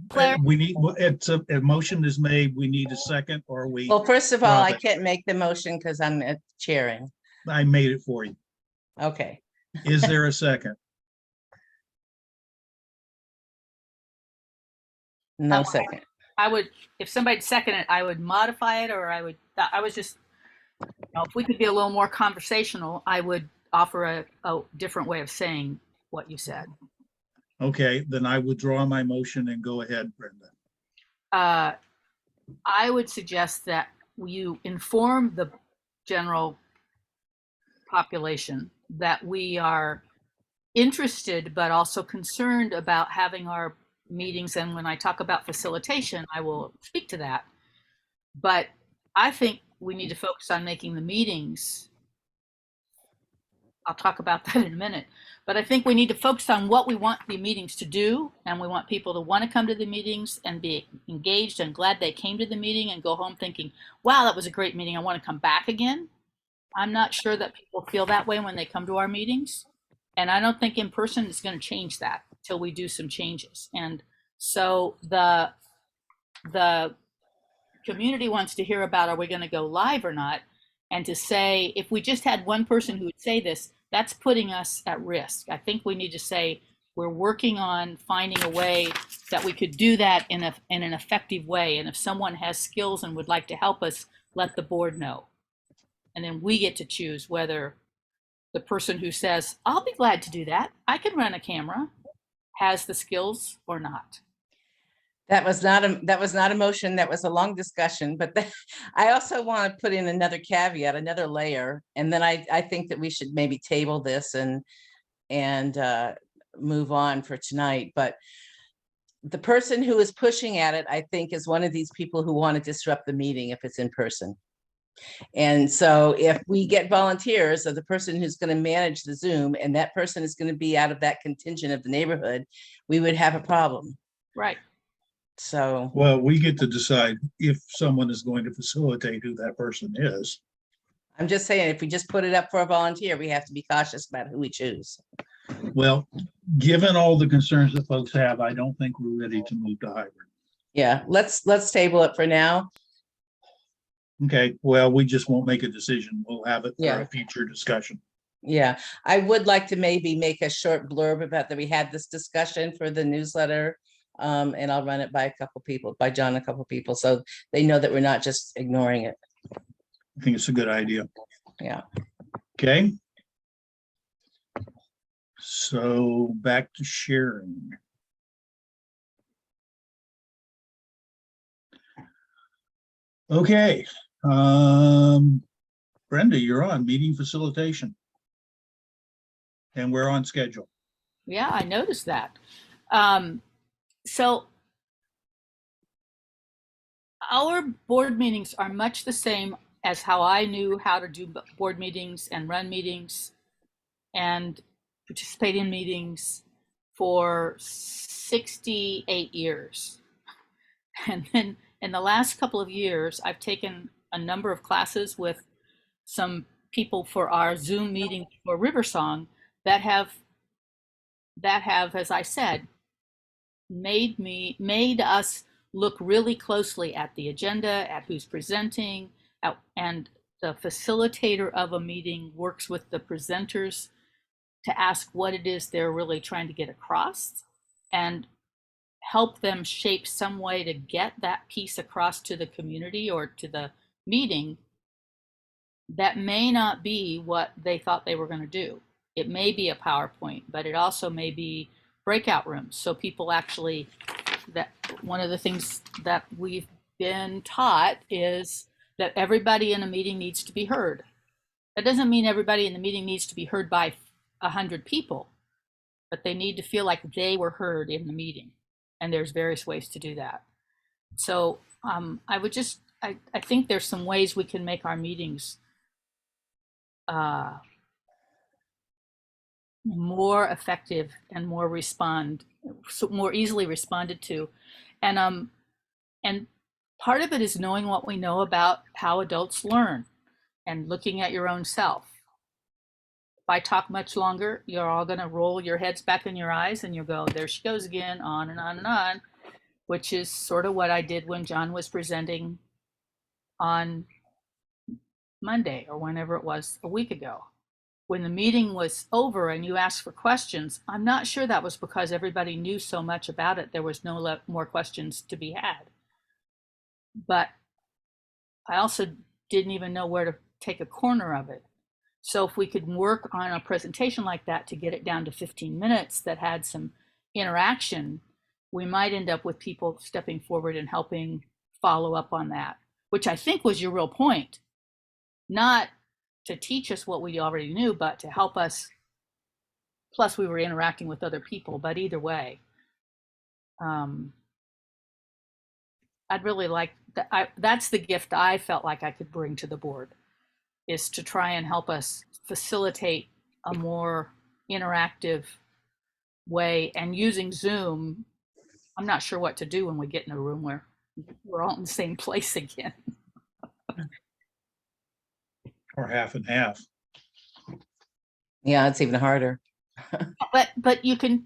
Claire? we need, it's a motion is made, we need a second, or we, Well, first of all, I Robin. can't make the motion because I'm chairing. I made it for you. Okay. Is there a second? No second. I would, if somebody seconded it, I would modify it, or I was just, you know, if we could be a little more conversational, I would offer a different way of saying what you said. Okay, then I withdraw my motion and go ahead, Brenda. I would suggest that you inform the general population that we are interested, but also concerned about having our meetings. And when I talk about facilitation, I will speak to that. But I think we need to focus on making the meetings. I'll talk about that in a minute. But I think we need to focus on what we want the meetings to do. And we want people to want to come to the meetings and be engaged and glad they came to the meeting and go home thinking, wow, that was a great meeting. I want to come back again. I'm not sure that people feel that way when they come to our meetings. And I don't think in person is going to change that until we do some changes. And so the community wants to hear about, are we going to go live or not? And to say, if we just had one person who would say this, that's putting us at risk. I think we need to say, we're working on finding a way that we could do that in an effective way. And if someone has skills and would like to help us, let the board know. And then we get to choose whether the person who says, I'll be glad to do that, I can run a camera, has the skills or not. That was not a motion. That was a long discussion, but I also want to put in another caveat, another layer. And then I think that we should maybe table this and move on for tonight. But the person who is pushing at it, I think, is one of these people who want to disrupt the meeting if it's in person. And so if we get volunteers of the person who's going to manage the Zoom, and that person is going to be out of that contingent of the neighborhood, we would have a problem. Right. So, Well, we get to decide if someone is going to facilitate who that person is. I'm just saying, if we just put it up for a volunteer, we have to be cautious about who we choose. Well, given all the concerns that folks have, I don't think we're ready to move to hybrid. Yeah, let's table it for now. Okay, well, we just won't make a decision. We'll have it for Yeah. a future discussion. Yeah, I would like to maybe make a short blurb about that we had this discussion for the newsletter. And I'll run it by John, a couple people, so they know that we're not just ignoring it. I think it's a good idea. Yeah. Okay. So back to sharing. Okay. Brenda, you're on meeting facilitation. And we're on schedule. Yeah, I noticed that. So our board meetings are much the same as how I knew how to do board meetings and run meetings and participate in meetings for 68 years. And then in the last couple of years, I've taken a number of classes with some people for our Zoom meeting for Riversong that have, as I said, made us look really closely at the agenda, at who's presenting, and the facilitator of a meeting works with the presenters to ask what it is they're really trying to get across and help them shape some way to get that piece across to the community or to the meeting that may not be what they thought they were going to do. It may be a PowerPoint, but it also may be breakout rooms. So people actually, that one of the things that we've been taught is that everybody in a meeting needs to be heard. That doesn't mean everybody in the meeting needs to be heard by 100 people, but they need to feel like they were heard in the meeting. And there's various ways to do that. So I think there's some ways we can make our meetings more effective and more easily responded to. And part of it is knowing what we know about how adults learn and looking at your own self. If I talk much longer, you're all going to roll your heads back in your eyes and you'll go, there she goes again, on and on and on, which is sort of what I did when John was presenting on Monday or whenever it was a week ago. When the meeting was over and you asked for questions, I'm not sure that was because everybody knew so much about it. There was no more questions to be had. But I also didn't even know where to take a corner of it. So if we could work on a presentation like that to get it down to 15 minutes that had some interaction, we might end up with people stepping forward and helping follow up on that, which I think was your real point. Not to teach us what we already knew, but to help us. Plus, we were interacting with other people, but either way, I'd really like that. That's the gift I felt like I could bring to the board, is to try and help us facilitate a more interactive way. And using Zoom, I'm not sure what to do when we get in a room where we're all in the same place again. Or half and half. Yeah, it's even harder. But you could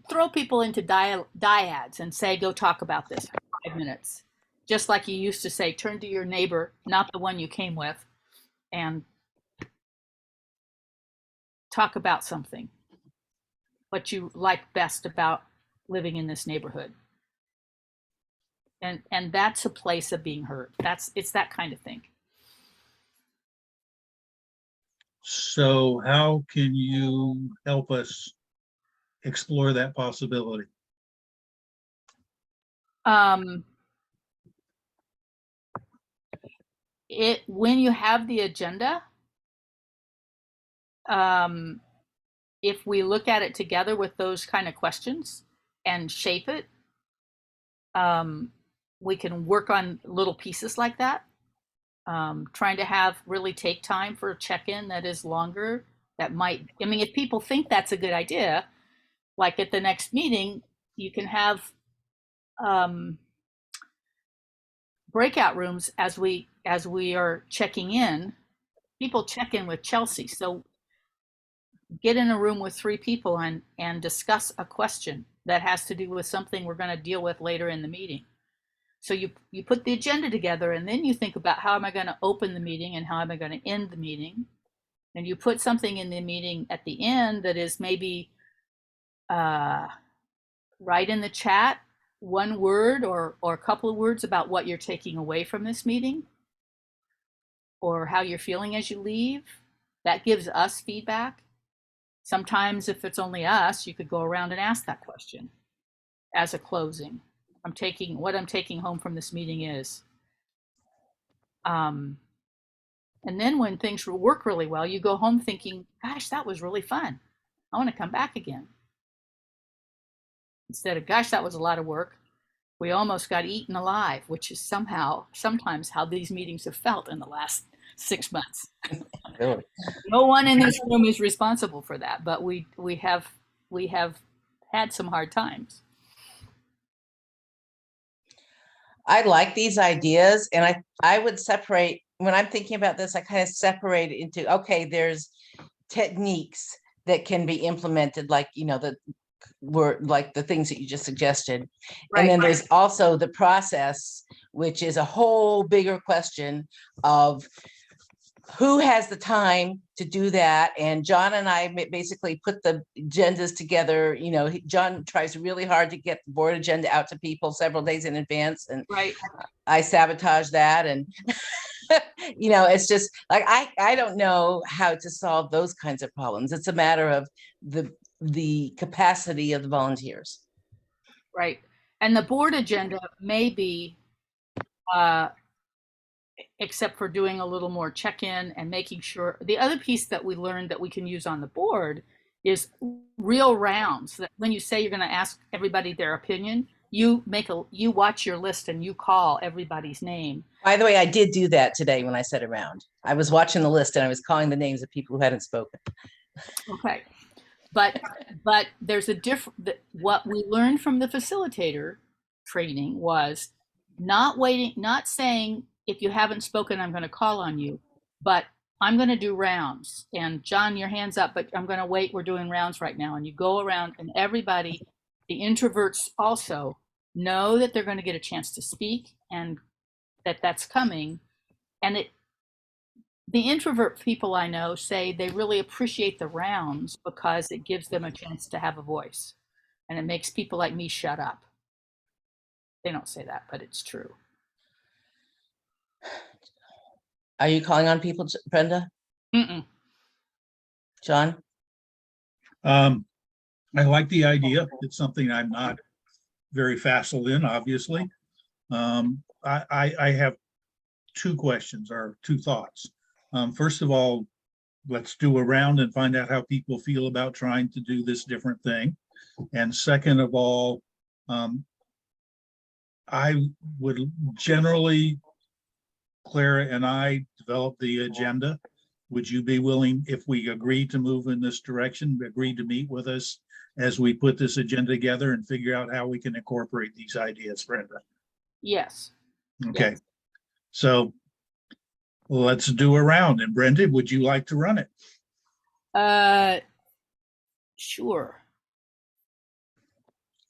throw people into dyads and say, go talk about this for 5 minutes. Just like you used to say, turn to your neighbor, not the one you came with, and talk about something, what you like best about living in this neighborhood. And that's a place of being heard. It's that kind of thing. So how can you help us explore that possibility? When you have the agenda, if we look at it together with those kind of questions and shape it, we can work on little pieces like that. Trying to really take time for a check-in that is longer. That might, I mean, if people think that's a good idea, like at the next meeting, you can have breakout rooms as we are checking in. People check in with Chelsea, so get in a room with 3 people and discuss a question that has to do with something we're going to deal with later in the meeting. So you put the agenda together, and then you think about, how am I going to open the meeting and how am I going to end the meeting? And you put something in the meeting at the end that is maybe write in the chat 1 word or a couple of words about what you're taking away from this meeting, or how you're feeling as you leave. That gives us feedback. Sometimes if it's only us, you could go around and ask that question as a closing. What I'm taking home from this meeting is. And then when things work really well, you go home thinking, gosh, that was really fun. I want to come back again. Instead of, gosh, that was a lot of work. We almost got eaten alive, which is sometimes how these meetings have felt in the last 6 months. Really? No one in this room is responsible for that, but we have had some hard times. I like these ideas, and I would separate, when I'm thinking about this, I kind of separate it into, okay, there's techniques that can be implemented, like, the things that you just suggested. Right. And then there's also the process, which is a whole bigger question of who has the time to do that. And John and I basically put the agendas together. John tries really hard to get the board agenda out to people several days in advance, and Right. I sabotage that. And it's just like, I don't know how to solve those kinds of problems. It's a matter of the capacity of the volunteers. Right. And the board agenda may be, except for doing a little more check-in and making sure. The other piece that we learned that we can use on the board is real rounds. That when you say you're going to ask everybody their opinion, you watch your list and you call everybody's name. By the way, I did do that today when I said around. I was watching the list and I was calling the names of people who hadn't spoken. Okay. But there's what we learned from the facilitator training was not saying, if you haven't spoken, I'm going to call on you, but I'm going to do rounds. And John, your hand's up, but I'm going to wait. We're doing rounds right now. And you go around, and everybody, the introverts also, know that they're going to get a chance to speak and that's coming. And the introvert people I know say they really appreciate the rounds because it gives them a chance to have a voice, and it makes people like me shut up. They don't say that, but it's true. Are you calling on people, Brenda? Mm-mm. John? I like the idea. It's something I'm not very facile in, obviously. I have two questions or two thoughts. First of all, let's do a round and find out how people feel about trying to do this different thing. And second of all, I would generally, Clara and I develop the agenda. Would you be willing, if we agree to move in this direction, agree to meet with us as we put this agenda together and figure out how we can incorporate these ideas, Brenda? Yes. Okay, so let's do a round. And Brenda, would you like to run it? Sure.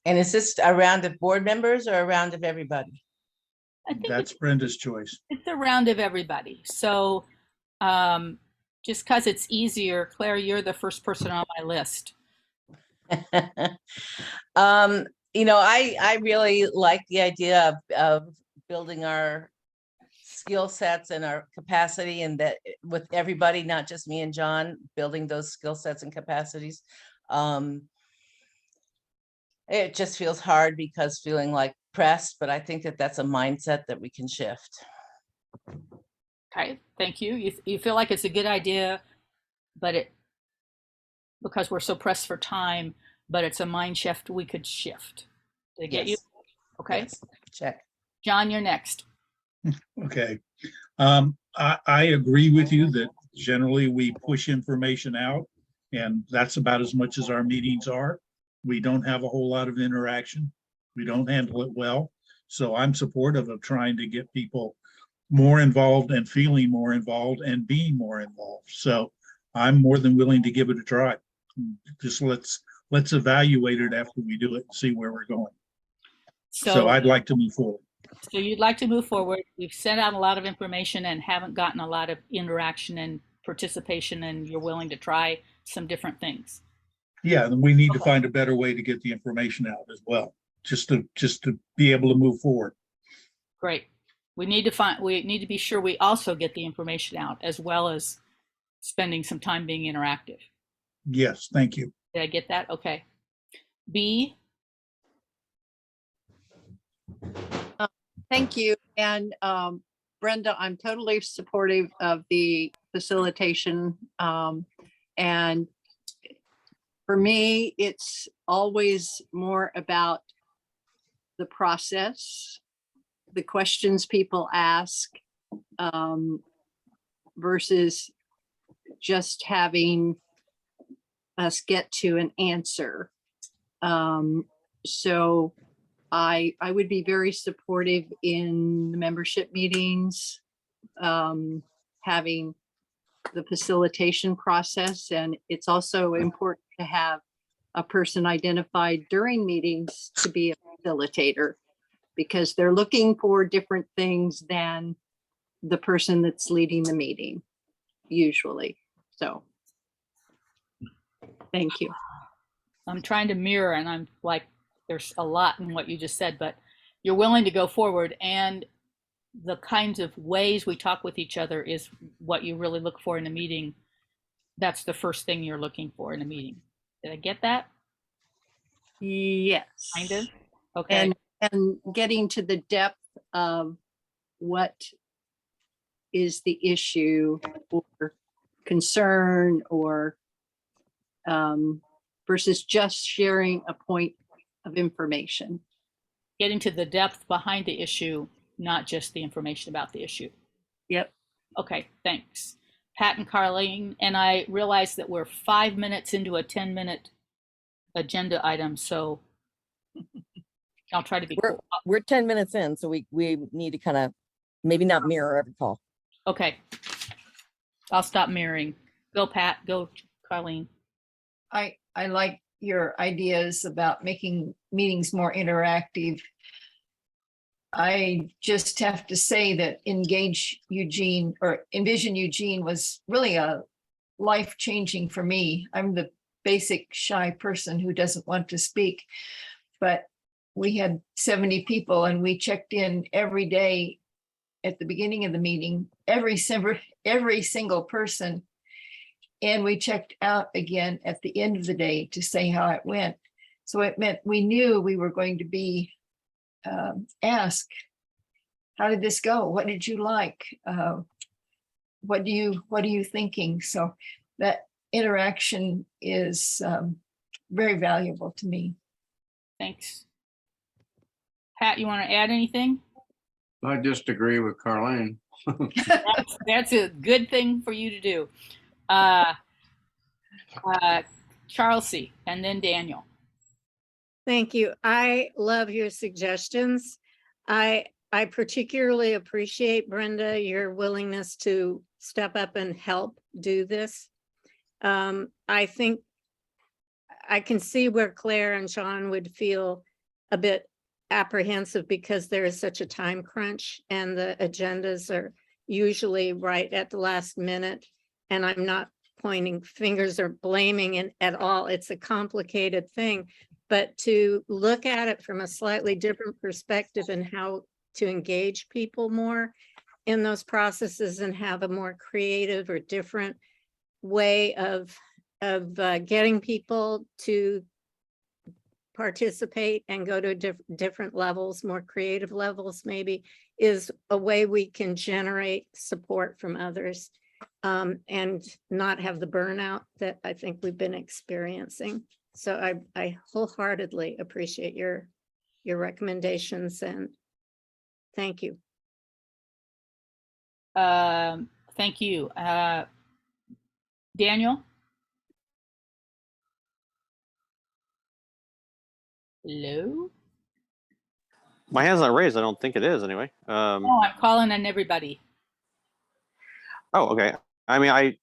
And is this a round of board members or a round of everybody? I think That's Brenda's choice. it's a round of everybody. So just because it's easier, Claire, you're the first person on my list. You know, I really like the idea of building our skill sets and our capacity, and that with everybody, not just me and John, building those skill sets and capacities. It just feels hard because feeling like pressed, but I think that that's a mindset that we can shift. Okay, thank you. You feel like it's a good idea, but because we're so pressed for time, but it's a mind shift we could shift. Did I get you? Yes. Okay. Yes. Check. John, you're next. Okay. I agree with you that generally we push information out, and that's about as much as our meetings are. We don't have a whole lot of interaction. We don't handle it well. So I'm supportive of trying to get people more involved and feeling more involved and being more involved. So I'm more than willing to give it a try. Just let's evaluate it after we do it and see where we're going. So I'd like to move forward. So you'd like to move forward. We've sent out a lot of information and haven't gotten a lot of interaction and participation, and you're willing to try some different things. Yeah, and we need to find a better way to get the information out as well, just to be able to move forward. Great. We need to be sure we also get the information out, as well as spending some time being interactive. Yes, thank you. Did I get that? Okay. B. Thank you. And Brenda, I'm totally supportive of the facilitation. And for me, it's always more about the process, the questions people ask, versus just having us get to an answer. So I would be very supportive in the membership meetings, having the facilitation process. And it's also important to have a person identified during meetings to be a facilitator, because they're looking for different things than the person that's leading the meeting usually. So thank you. I'm trying to mirror, and I'm like, there's a lot in what you just said, but you're willing to go forward, and the kinds of ways we talk with each other is what you really look for in a meeting. That's the first thing you're looking for in a meeting. Did I get that? Yes. Kind of. Okay. And getting to the depth of what is the issue or concern, or versus just sharing a point of information. Getting to the depth behind the issue, not just the information about the issue. Yep. Okay, thanks. Pat and Carlene, and I realize that we're 5 minutes into a 10-minute agenda item, so I'll try to be cool. We're 10 minutes in, so we need to kind of maybe not mirror every call. Okay. I'll stop mirroring. Go, Pat. Go, Carlene. I like your ideas about making meetings more interactive. I just have to say that Envision Eugene was really a life-changing for me. I'm the basic shy person who doesn't want to speak, but we had 70 people and we checked in every day at the beginning of the meeting, every single person. And we checked out again at the end of the day to say how it went. So it meant we knew we were going to be asked how did this go? What did you like? What are you thinking? So that interaction is very valuable to me. Thanks. Pat, you want to add anything? I just agree with Carlene. That's a good thing for you to do. Charles C. and then Daniel. Thank you. I love your suggestions. I particularly appreciate, Brenda, your willingness to step up and help do this. I think I can see where Claire and Sean would feel a bit apprehensive because there is such a time crunch and the agendas are usually right at the last minute. And I'm not pointing fingers or blaming it at all. It's a complicated thing, but to look at it from a slightly different perspective and how to engage people more in those processes and have a more creative or different way of getting people to participate and go to different levels, more creative levels maybe, is a way we can generate support from others and not have the burnout that I think we've been experiencing. So I wholeheartedly appreciate your recommendations and thank you. Thank you. Daniel? Hello? My hand's not raised. I don't think it is anyway. Oh, I'm calling on everybody. Oh, okay. I mean,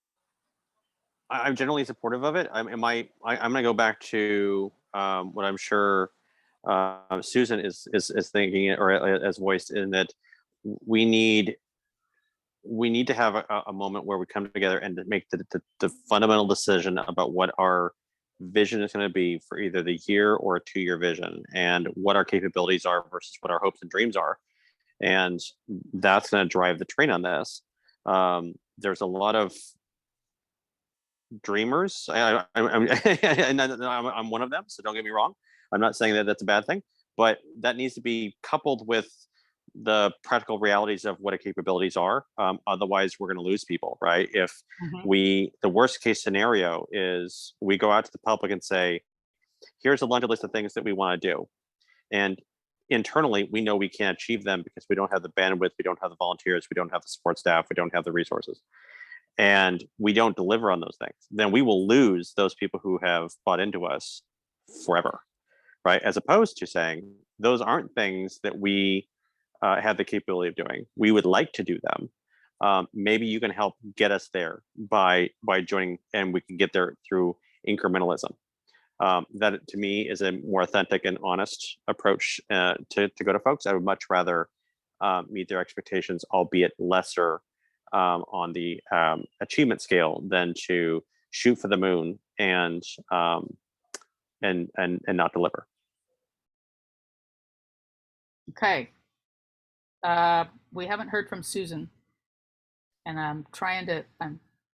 I'm generally supportive of it. I'm going to go back to what I'm sure Susan is thinking or as voiced in that we need to have a moment where we come together and make the fundamental decision about what our vision is going to be for either the year or a 2-year vision and what our capabilities are versus what our hopes and dreams are. And that's going to drive the train on this. There's a lot of dreamers. I'm one of them, so don't get me wrong. I'm not saying that that's a bad thing, but that needs to be coupled with the practical realities of what our capabilities are. Otherwise, we're going to lose people, right? If the worst case scenario is we go out to the public and say, here's a laundry list of things that we want to do. And internally, we know we can't achieve them because we don't have the bandwidth, we don't have the volunteers, we don't have the support staff, we don't have the resources. And we don't deliver on those things, then we will lose those people who have bought into us forever, right? As opposed to saying, those aren't things that we have the capability of doing. We would like to do them. Maybe you can help get us there by joining, and we can get there through incrementalism. That to me is a more authentic and honest approach to go to folks. I would much rather meet their expectations, albeit lesser on the achievement scale, than to shoot for the moon and not deliver. Okay. We haven't heard from Susan, and I'm trying to.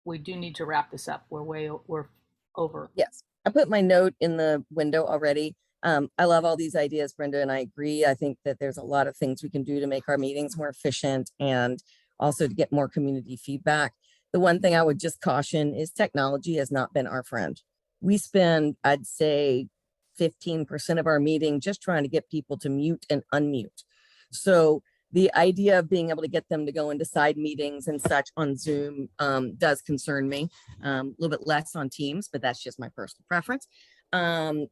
We do need to wrap this up. We're over. Yes, I put my note in the window already. I love all these ideas, Brenda, and I agree. I think that there's a lot of things we can do to make our meetings more efficient and also to get more community feedback. The one thing I would just caution is technology has not been our friend. We spend, I'd say, 15% of our meeting just trying to get people to mute and unmute. So the idea of being able to get them to go into side meetings and such on Zoom does concern me. A little bit less on Teams, but that's just my personal preference. But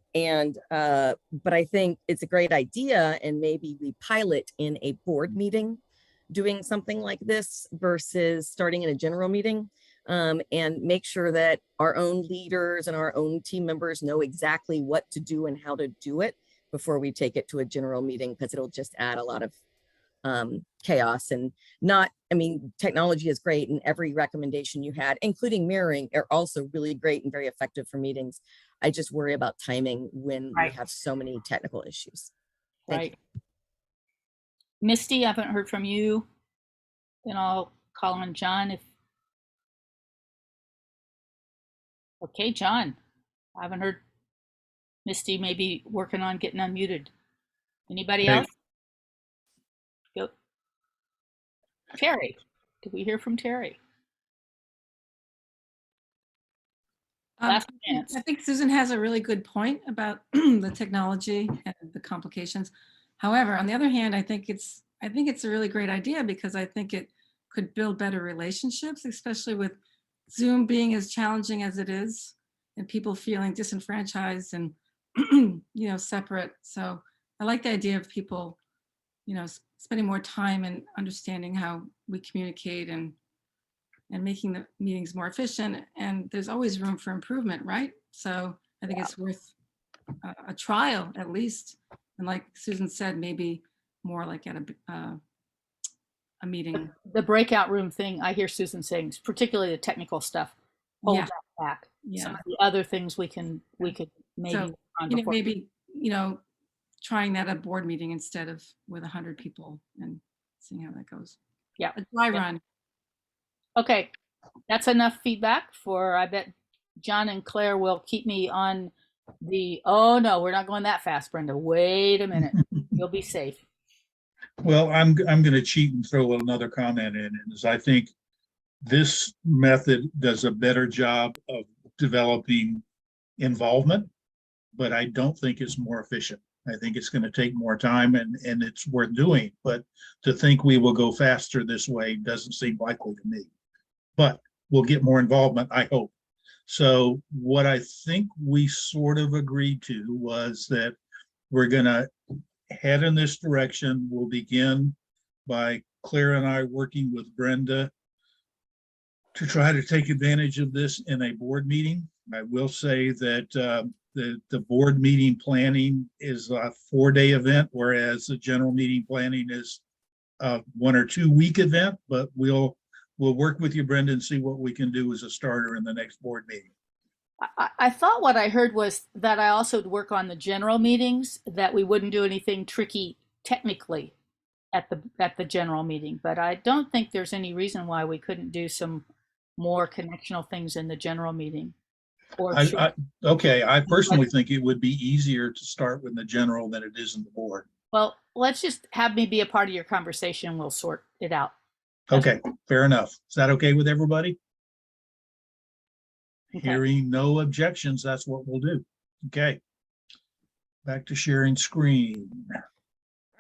I think it's a great idea, and maybe we pilot in a board meeting doing something like this versus starting in a general meeting, and make sure that our own leaders and our own team members know exactly what to do and how to do it before we take it to a general meeting, because it'll just add a lot of chaos. And technology is great, and every recommendation you had, including mirroring, are also really great and very effective for meetings. I just worry about timing when we have so many technical issues. Thank you. Misty, I haven't heard from you. Then I'll call on John if. Okay, John, I haven't heard. Misty may be working on getting unmuted. Anybody else? Go. Terry, did we hear from Terry? Last chance. I think Susan has a really good point about the technology and the complications. However, on the other hand, I think it's a really great idea because I think it could build better relationships, especially with Zoom being as challenging as it is and people feeling disenfranchised and separate. So I like the idea of people, spending more time and understanding how we communicate and making the meetings more efficient. And there's always room for improvement, right? So I think it's worth a trial at least. And like Susan said, maybe more like at a meeting. The breakout room thing, I hear Susan saying, particularly the technical stuff, hold Yeah. that back. Some Yeah. of the other things we could maybe So, work on before. maybe, trying that at board meeting instead of with 100 people and seeing how that goes. Yeah. A dry run. Okay, that's enough feedback for, I bet John and Claire will keep me on oh no, we're not going that fast, Brenda. Wait a minute. You'll be safe. Well, I'm going to cheat and throw another comment in, and is I think this method does a better job of developing involvement, but I don't think it's more efficient. I think it's going to take more time and it's worth doing, but to think we will go faster this way doesn't seem likely to me. But we'll get more involvement, I hope. So what I think we sort of agreed to was that we're going to head in this direction. We'll begin by Claire and I working with Brenda to try to take advantage of this in a board meeting. I will say that the board meeting planning is a 4-day event, whereas the general meeting planning is a 1 or 2 week event, but we'll work with you, Brenda, and see what we can do as a starter in the next board meeting. I thought what I heard was that I also would work on the general meetings, that we wouldn't do anything tricky technically at the general meeting, but I don't think there's any reason why we couldn't do some more connectional things in the general meeting. Or Okay, I personally think it would be easier to start with the general than it is in the board. well, let's just have me be a part of your conversation. We'll sort it out. Okay, fair enough. Is that okay with everybody? Okay. Hearing no objections, that's what we'll do. Okay. Back to sharing screen. All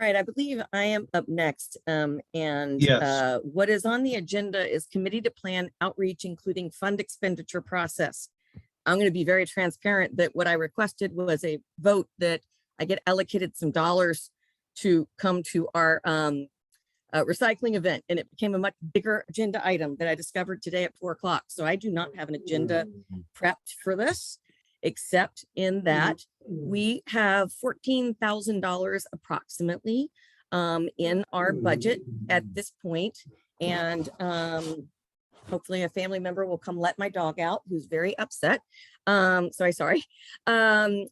right, I believe I am up next. Yes. What is on the agenda is committee to plan outreach, including fund expenditure process. I'm going to be very transparent that what I requested was a vote that I get allocated some dollars to come to our recycling event, and it became a much bigger agenda item that I discovered today at 4 o'clock. So I do not have an agenda prepped for this, except in that we have $14,000 approximately in our budget at this point. And hopefully a family member will come let my dog out, who's very upset. Sorry.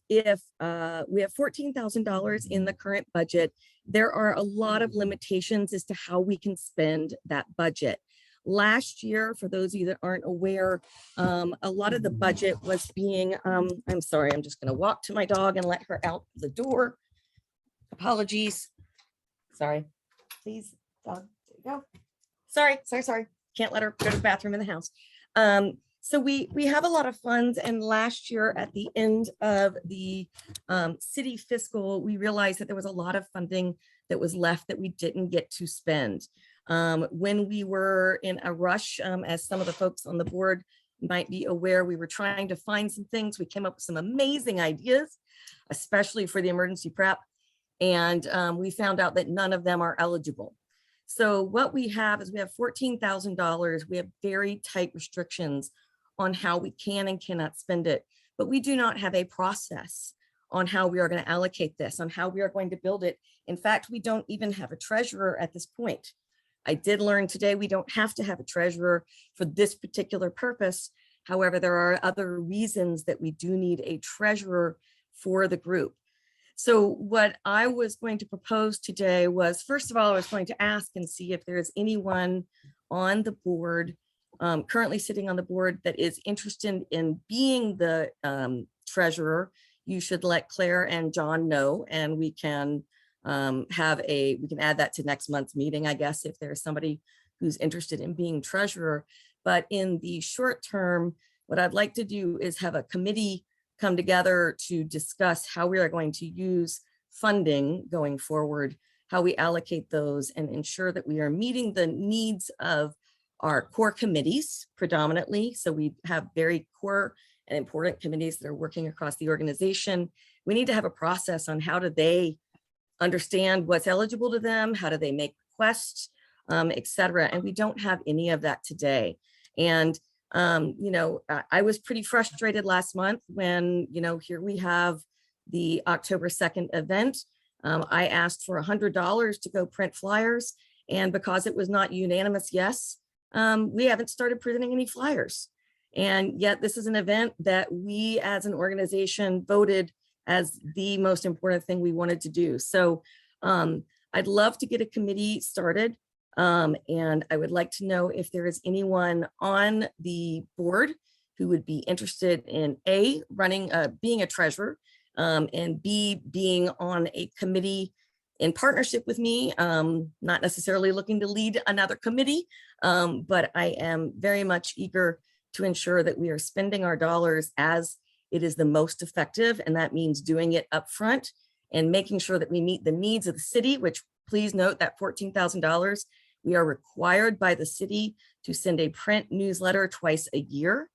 If we have $14,000 in the current budget, there are a lot of limitations as to how we can spend that budget. Last year, for those of you that aren't aware, a lot of the budget was being, I'm sorry, I'm just going to walk to my dog and let her out the door. Apologies. Sorry. Please, dog, there you go. Sorry. Can't let her go to the bathroom in the house. So we have a lot of funds, and last year at the end of the city fiscal, we realized that there was a lot of funding that was left that we didn't get to spend. When we were in a rush, as some of the folks on the board might be aware, we were trying to find some things. We came up with some amazing ideas, especially for the emergency prep. And we found out that none of them are eligible. So what we have is we have $14,000. We have very tight restrictions on how we can and cannot spend it, but we do not have a process on how we are going to allocate this, on how we are going to build it. In fact, we don't even have a treasurer at this point. I did learn today we don't have to have a treasurer for this particular purpose. However, there are other reasons that we do need a treasurer for the group. So what I was going to propose today was, first of all, I was going to ask and see if there is anyone on the board, currently sitting on the board, that is interested in being the treasurer. You should let Claire and John know, and we can we can add that to next month's meeting, I guess, if there's somebody who's interested in being treasurer. But in the short term, what I'd like to do is have a committee come together to discuss how we are going to use funding going forward, how we allocate those, and ensure that we are meeting the needs of our core committees predominantly. So we have very core and important committees that are working across the organization. We need to have a process on how do they understand what's eligible to them, how do they make requests, et cetera. And we don't have any of that today. And I was pretty frustrated last month when, here we have the October 2nd event. I asked for $100 to go print flyers. And because it was not unanimous yes, we haven't started printing any flyers. And yet this is an event that we as an organization voted as the most important thing we wanted to do. So I'd love to get a committee started. And I would like to know if there is anyone on the board who would be interested in A, being a treasurer, and B, being on a committee in partnership with me, not necessarily looking to lead another committee, but I am very much eager to ensure that we are spending our dollars as it is the most effective. And that means doing it upfront and making sure that we meet the needs of the city, which please note that $14,000, we are required by the city to send a print newsletter twice a year.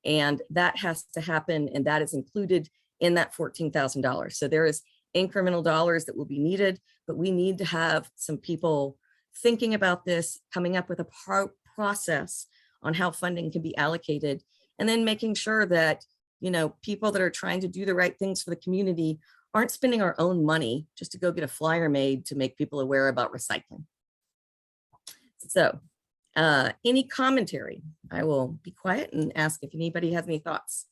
And that has to happen. And that is included in that $14,000. So there is incremental dollars that will be needed, but we need to have some people thinking about this, coming up with a process on how funding can be allocated, and then making sure that, people that are trying to do the right things for the community aren't spending our own money just to go get a flyer made to make people aware about recycling. So any commentary? I will be quiet and ask if anybody has any thoughts.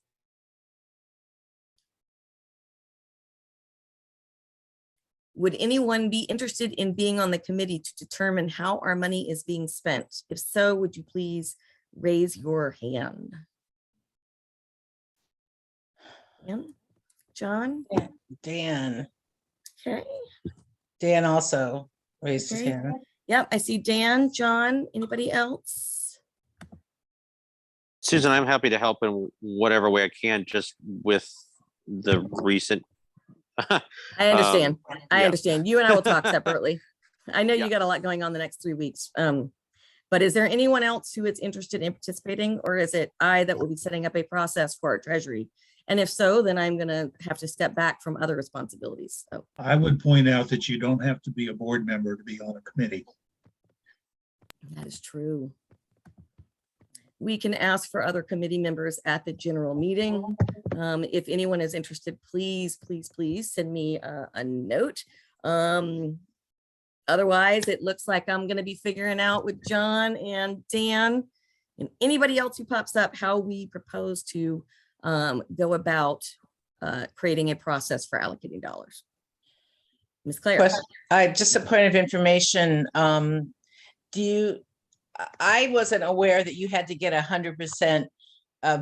Would anyone be interested in being on the committee to determine how our money is being spent? If so, would you please raise your hand? Dan? John? Dan. Okay. Dan also raised his Okay. hand. Yep, I see Dan, John, anybody else? Susan, I'm happy to help in whatever way I can, just with the recent. I understand. I yeah. understand. You and I will talk separately. I know Yeah. you got a lot going on the next 3 weeks. But is there anyone else who is interested in participating, or is it I that will be setting up a process for our treasury? And if so, then I'm going to have to step back from other responsibilities. So I would point out that you don't have to be a board member to be on a committee. that is true. We can ask for other committee members at the general meeting. If anyone is interested, please, please, please send me a note. Otherwise, it looks like I'm going to be figuring out with John and Dan and anybody else who pops up how we propose to go about creating a process for allocating dollars. Ms. Claire. Just a point of information. I wasn't aware that you had to get 100%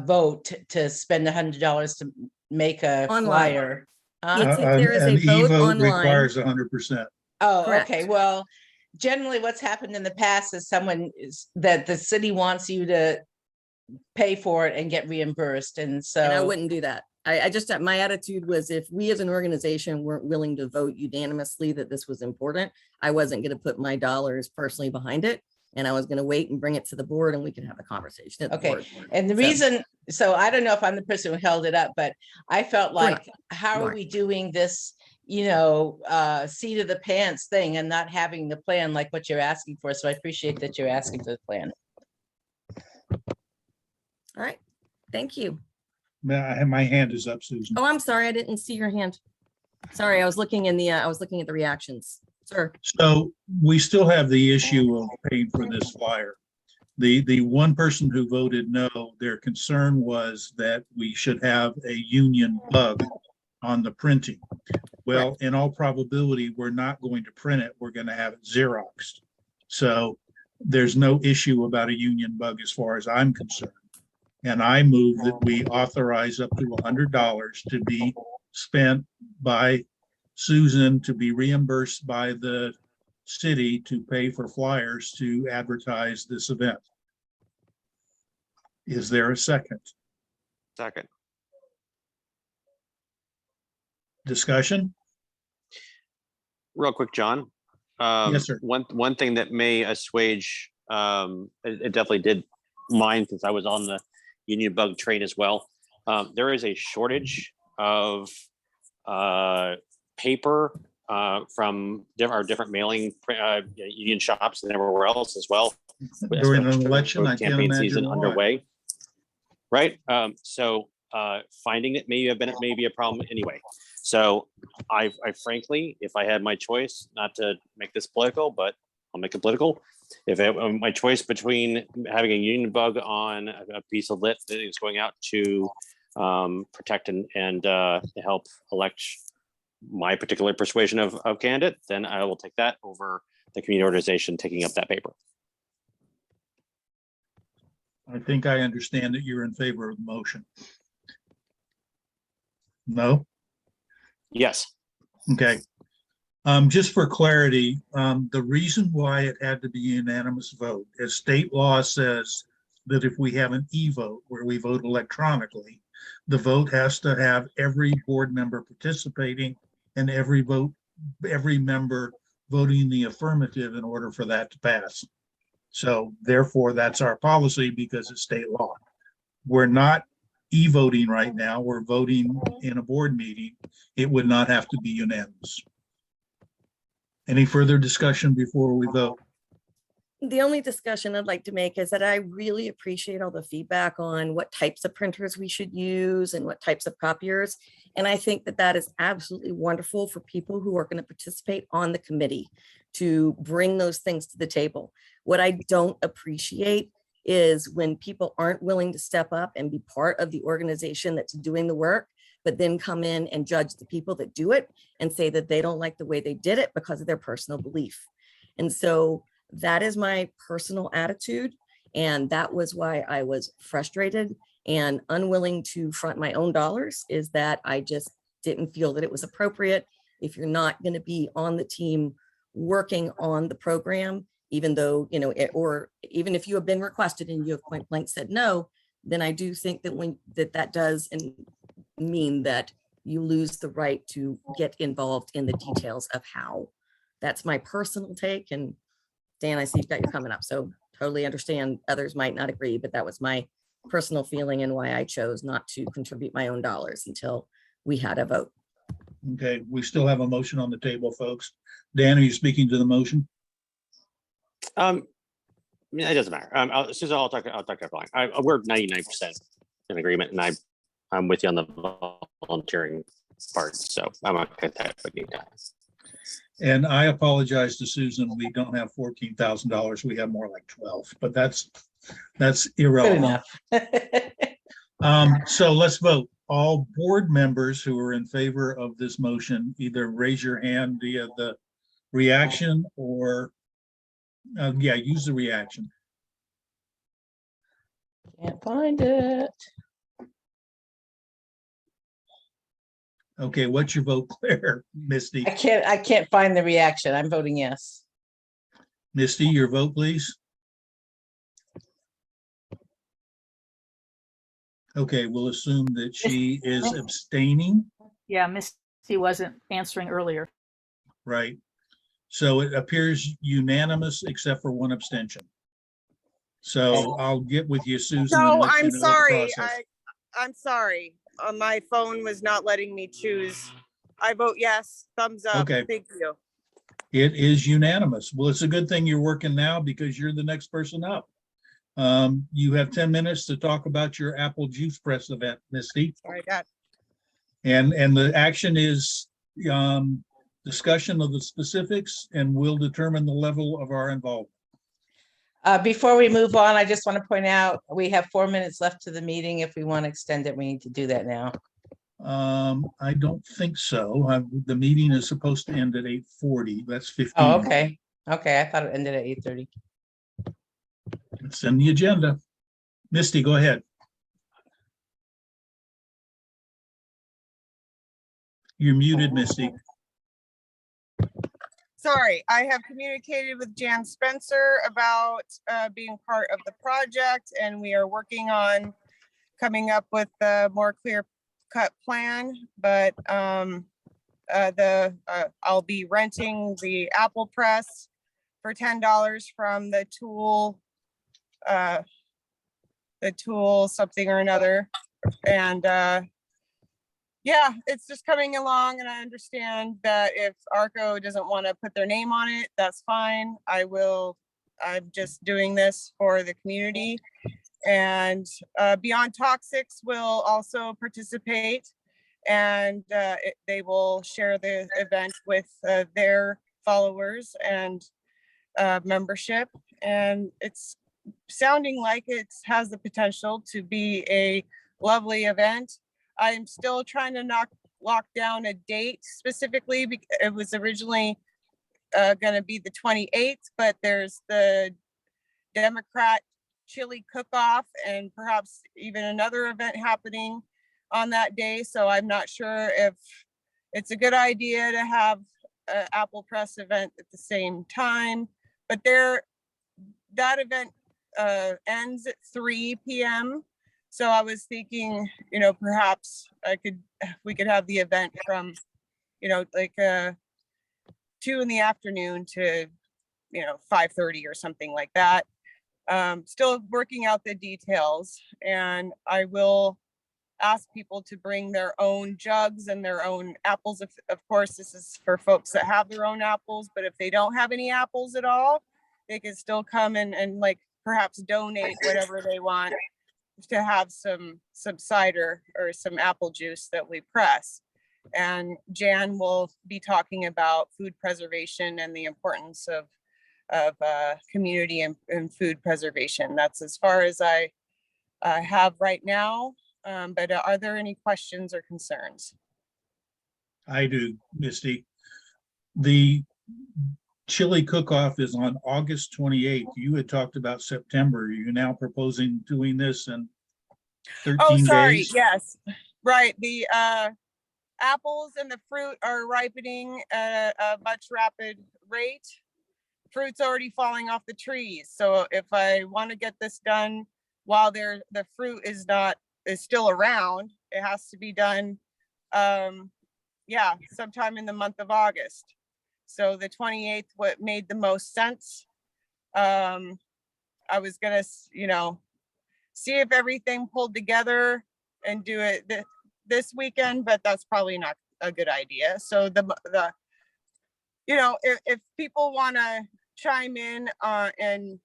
vote to spend $100 to make a Online. flyer. If there is An a vote e-vote online. requires 100%. Oh, Correct. okay. Well, generally what's happened in the past is that the city wants you to pay for it and get reimbursed. And so And I wouldn't do that. I just, my attitude was if we as an organization weren't willing to vote unanimously that this was important, I wasn't going to put my dollars personally behind it. And I was going to wait and bring it to the board and we can have a conversation at the okay. board. And the So- reason, so I don't know if I'm the person who held it up, but I felt You're like, how You are aren't. we doing this, seat of the pants thing and not having the plan like what you're asking for? So I appreciate that you're asking for the plan. All right. Thank you. My hand is up, Susan. Oh, I'm sorry. I didn't see your hand. Sorry. I was looking at the reactions. Sir. So we still have the issue of paying for this flyer. The one person who voted no, their concern was that we should have a union bug on the printing. Well, in all probability, we're not going to print it. We're going to have it Xeroxed. So there's no issue about a union bug as far as I'm concerned. And I move that we authorize up to $100 to be spent by Susan to be reimbursed by the city to pay for flyers to advertise this event. Is there a second? Second. Discussion? Real quick, John. Yes, sir. One thing that may assuage, it definitely did mine since I was on the Union Bug train as well. There is a shortage of paper from our different mailing union shops and everywhere else as well. During an especially election, with I can't campaign imagine season why. underway. Right. So finding it may have been maybe a problem anyway. So I frankly, if I had my choice, not to make this political, but I'll make it political. If my choice between having a union bug on a piece of lit that is going out to protect and help elect my particular persuasion of candidate, then I will take that over the community organization taking up that paper. I think I understand that you're in favor of the motion. No? Yes. Okay. Just for clarity, the reason why it had to be a unanimous vote is state law says that if we have an e-vote where we vote electronically, the vote has to have every board member participating and every member voting the affirmative in order for that to pass. So therefore, that's our policy because it's state law. We're not e-voting right now. We're voting in a board meeting. It would not have to be unanimous. Any further discussion before we vote? The only discussion I'd like to make is that I really appreciate all the feedback on what types of printers we should use and what types of copiers. And I think that that is absolutely wonderful for people who are going to participate on the committee to bring those things to the table. What I don't appreciate is when people aren't willing to step up and be part of the organization that's doing the work, but then come in and judge the people that do it and say that they don't like the way they did it because of their personal belief. And so that is my personal attitude. And that was why I was frustrated and unwilling to front my own dollars, is that I just didn't feel that it was appropriate. If you're not going to be on the team working on the program, even though, you know, or even if you have been requested and you have point blank said no, then I do think that that does mean that you lose the right to get involved in the details of how. That's my personal take. And Dan, I see you've got your coming up, so totally understand others might not agree, but that was my personal feeling and why I chose not to contribute my own dollars until we had a vote. Okay, we still have a motion on the table, folks. Dan, are you speaking to the motion? It doesn't matter. Susan, I'll talk offline. We're 99% in agreement, and I'm with you on the volunteering part, so I'm okay with that. And I apologize to Susan. We don't have $14,000. We have more like 12, but that's Good irrelevant. enough. So let's vote. All board members who are in favor of this motion, either raise your hand via the reaction or use the reaction. Can't find it. Okay, what's your vote, Claire? Misty? I can't find the reaction. I'm voting yes. Misty, your vote, please. Okay, we'll assume that she is abstaining, Yeah, Misty wasn't answering earlier. right? So it appears unanimous except for one abstention. So I'll get with you, Susan. and No, let you I'm know the sorry. process. I'm sorry. My phone was not letting me choose. I vote yes, thumbs up. Okay. Thank you. It is unanimous. Well, it's a good thing you're working now because you're the next person up. You have 10 minutes to talk about your apple juice press event, Misty. Sorry, Dad. And the action is discussion of the specifics, and we'll determine the level of our involvement. Before we move on, I just want to point out, we have 4 minutes left to the meeting. If we want to extend it, we need to do that now. I don't think so. The meeting is supposed to end at 8:40. That's 15. Oh, okay. Okay, I thought it ended at 8:30. It's in the agenda. Misty, go ahead. You're muted, Misty. sorry, I have communicated with Jan Spencer about being part of the project, and we are working on coming up with a more clear cut plan, but I'll be renting the Apple press for $10 from the tool something or another. And yeah, it's just coming along, and I understand that if RRCO doesn't want to put their name on it, that's fine. I'm just doing this for the community. And Beyond Toxics will also participate, and they will share the event with their followers and membership. And it's sounding like it has the potential to be a lovely event. I'm still trying to lock down a date specifically. It was originally going to be the 28th, but there's the Democrat chili cook-off and perhaps even another event happening on that day. So I'm not sure if it's a good idea to have an Apple Press event at the same time, but that event ends at 3 p.m. So I was thinking, perhaps we could have the event from, like 2 in the afternoon to, 5:30 or something like that. Still working out the details, and I will ask people to bring their own jugs and their own apples. Of course, this is for folks that have their own apples, but if they don't have any apples at all, they can still come and like perhaps donate whatever they want to have some cider or some apple juice that we press. And Jan will be talking about food preservation and the importance of community and food preservation. That's as far as I have right now. But are there any questions or concerns? I do, Misty. The chili cook-off is on August 28th. You had talked about September. Are you now proposing doing this in 13 days? Yes, right. The apples and the fruit are ripening at a much rapid rate. Fruit's already falling off the trees. So if I want to get this done while the fruit is still around, it has to be done sometime in the month of August. So the 28th, what made the most sense. I was gonna, see if everything pulled together and do it this weekend, but that's probably not a good idea. So if people want to chime in and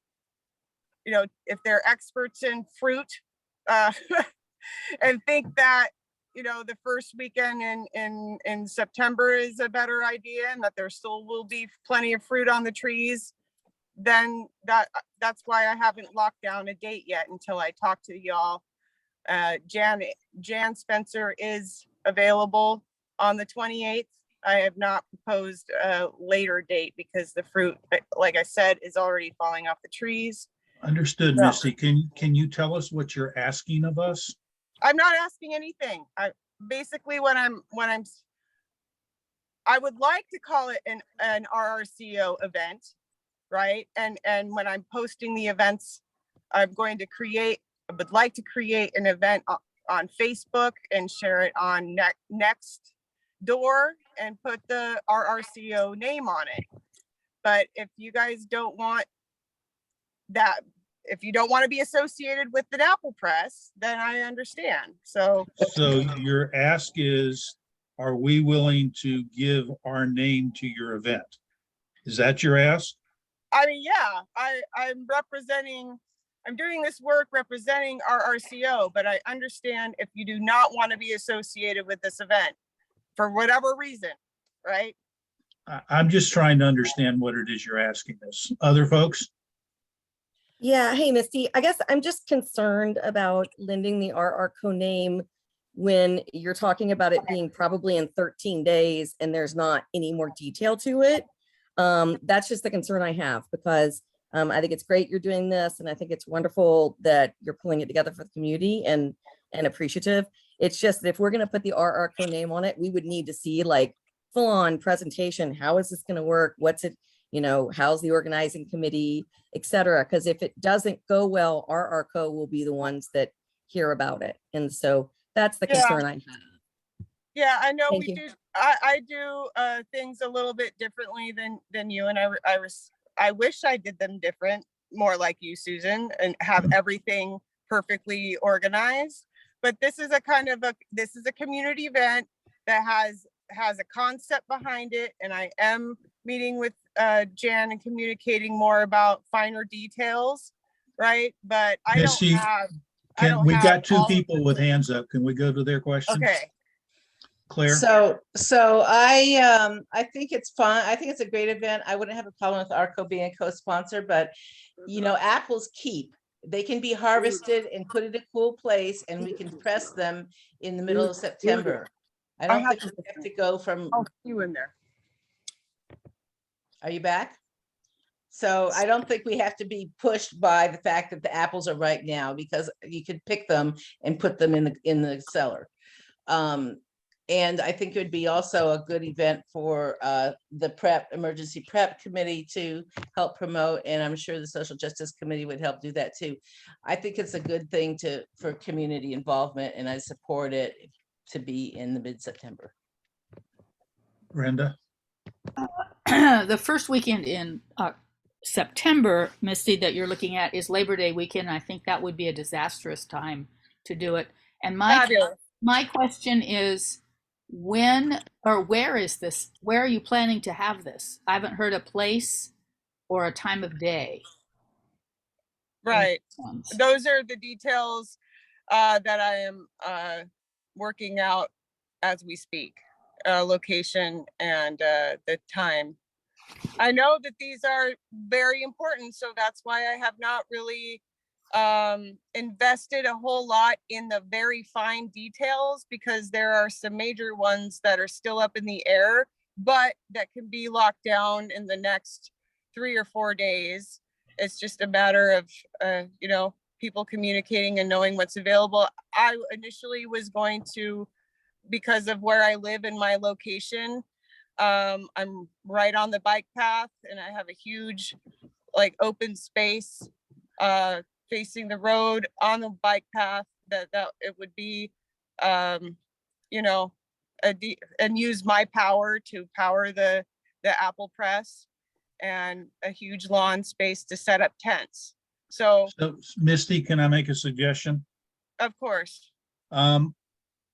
if they're experts in fruit and think that the first weekend in September is a better idea and that there still will be plenty of fruit on the trees, then that's why I haven't locked down a date yet until I talk to y'all. Jan Spencer is available on the 28th. I have not proposed a later date because the fruit, like I said, is already falling off the trees. Understood, So, Misty. Can you tell us what you're asking of us? I'm not asking anything. Basically I would like to call it an RRCO event, right? And when I'm posting the events, I would like to create an event on Facebook and share it on Nextdoor and put the RRCO name on it. But if you guys don't want that, if you don't want to be associated with the Apple Press, then I understand. So your ask is, are we willing to give our name to your event? Is that your ask? I mean, yeah, I'm doing this work representing RRCO, but I understand if you do not want to be associated with this event for whatever reason, right? I'm just trying to understand what it is you're asking us. Other folks? Yeah, hey, Misty, I guess I'm just concerned about lending the RRCO name when you're talking about it being probably in 13 days and there's not any more detail to it. That's just the concern I have, because I think it's great you're doing this, and I think it's wonderful that you're pulling it together for the community and appreciative. It's just that if we're going to put the RRCO name on it, we would need to see like full-on presentation. How is this going to work? What's it, how's the organizing committee, et cetera? Because if it doesn't go well, our RRCO will be the ones that hear about it. And so that's the Yeah. concern I have. Yeah, I know Thank we you. do. I do things a little bit differently than you, and I wish I did them different, more like you, Susan, and have everything perfectly organized. But this is a community event that has a concept behind it, and I am meeting with Jan and communicating more about finer details, right? But I don't Missy, have. I don't we have got two all of people the- with hands up. Can we go to their questions? Okay. Claire? So I think it's fun. I think it's a great event. I wouldn't have a problem with ARCO being a co-sponsor, but apples keep. They can be harvested and put in a cool place, and we can press them in the middle of September. I don't think we have to go from. I'll see you in there. Are you back? So I don't think we have to be pushed by the fact that the apples are right now, because you could pick them and put them in the cellar. And I think it would be also a good event for the emergency prep committee to help promote, and I'm sure the social justice committee would help do that too. I think it's a good thing for community involvement, and I support it to be in the mid-September. Brenda? The first weekend in September, Misty, that you're looking at is Labor Day weekend. I think that would be a disastrous time to do it. And my question is, when or where is this? Where are you planning to have this? I haven't heard a place or a time of day. Right. Those are the details that I am working out as we speak, location and the time. I know that these are very important, so that's why I have not really invested a whole lot in the very fine details, because there are some major ones that are still up in the air, but that can be locked down in the next 3 or 4 days. It's just a matter of, people communicating and knowing what's available. I initially was going to, because of where I live in my location, I'm right on the bike path, and I have a huge open space facing the road on the bike path that it would be, and use my power to power the apple press, and a huge lawn space to set up tents. So Misty, can I make a suggestion? of course.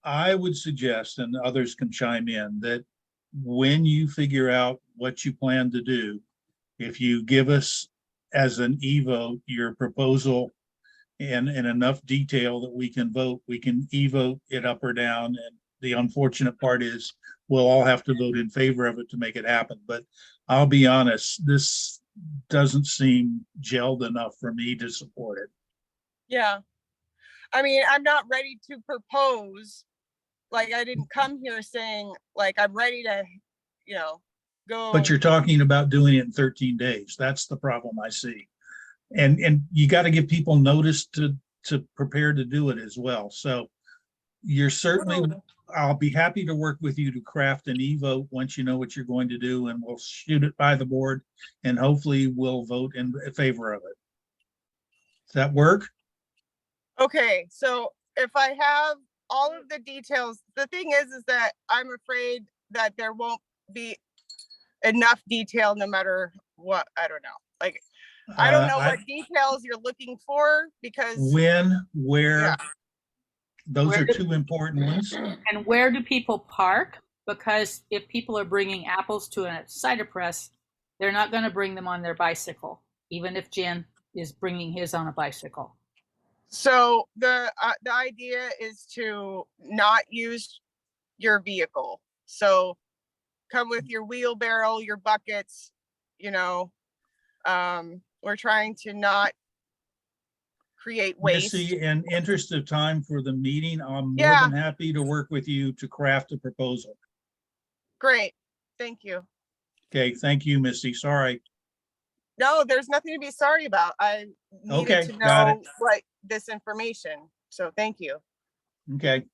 I would suggest, and others can chime in, that when you figure out what you plan to do, if you give us as an e-vote your proposal in enough detail that we can vote, we can e-vote it up or down. And the unfortunate part is we'll all have to vote in favor of it to make it happen. But I'll be honest, this doesn't seem gelled enough for me to support it. Yeah. I mean, I'm not ready to propose. I didn't come here saying I'm ready to, go. But you're talking about doing it in 13 days. That's the problem I see. And you got to give people notice to prepare to do it as well. So you're certainly, I'll be happy to work with you to craft an e-vote once you know what you're going to do, and we'll shoot it by the board, and hopefully we'll vote in favor of it. Does that work? Okay, so if I have all of the details, the thing is that I'm afraid that there won't be enough detail no matter what. I don't know. I don't know what details you're looking for, because when, where, yeah. Those are two important ones. And where do people park? Because if people are bringing apples to a cider press, they're not going to bring them on their bicycle, even if Jen is bringing his on a bicycle. So the idea is to not use your vehicle. So come with your wheelbarrow, your buckets, we're trying to not create waste. Missy, in interest of time for the meeting, I'm more than happy to work with you to craft a proposal. Great. Thank you. Okay, thank you, Missy. Sorry. No, there's nothing to be sorry about. I needed to know this information. So thank you. Okay.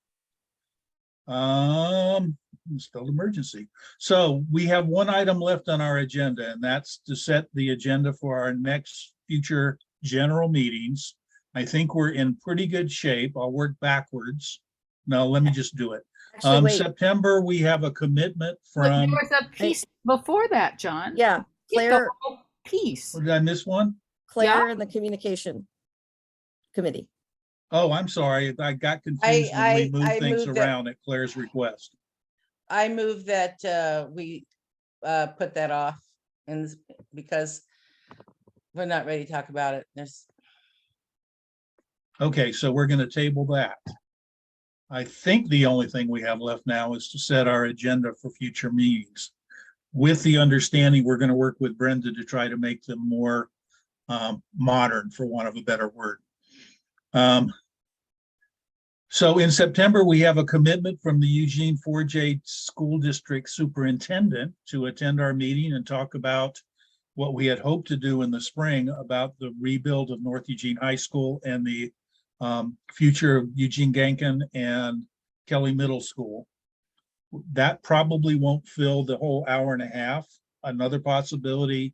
spelled emergency. So we have one item left on our agenda, and that's to set the agenda for our next future general meetings. I think we're in pretty good shape. I'll work backwards. No, let me just do it. Actually, wait, September, we have a commitment But there from, was a piece before that, John. yeah, Skip the Claire, whole Piece. did I miss one? Claire and the communication committee. Oh, I'm sorry. I got confused when we I moved things moved that- around at Claire's request. I move that we put that off and because we're not ready to talk about it. There's, Okay, so we're gonna table that. I think the only thing we have left now is to set our agenda for future meetings. With the understanding, we're gonna work with Brenda to try to make them more modern, for want of a better word. So in September, we have a commitment from the Eugene 4J School District Superintendent to attend our meeting and talk about what we had hoped to do in the spring about the rebuild of North Eugene High School and the future of Eugene Gankin and Kelly Middle School. That probably won't fill the whole hour and a half. Another possibility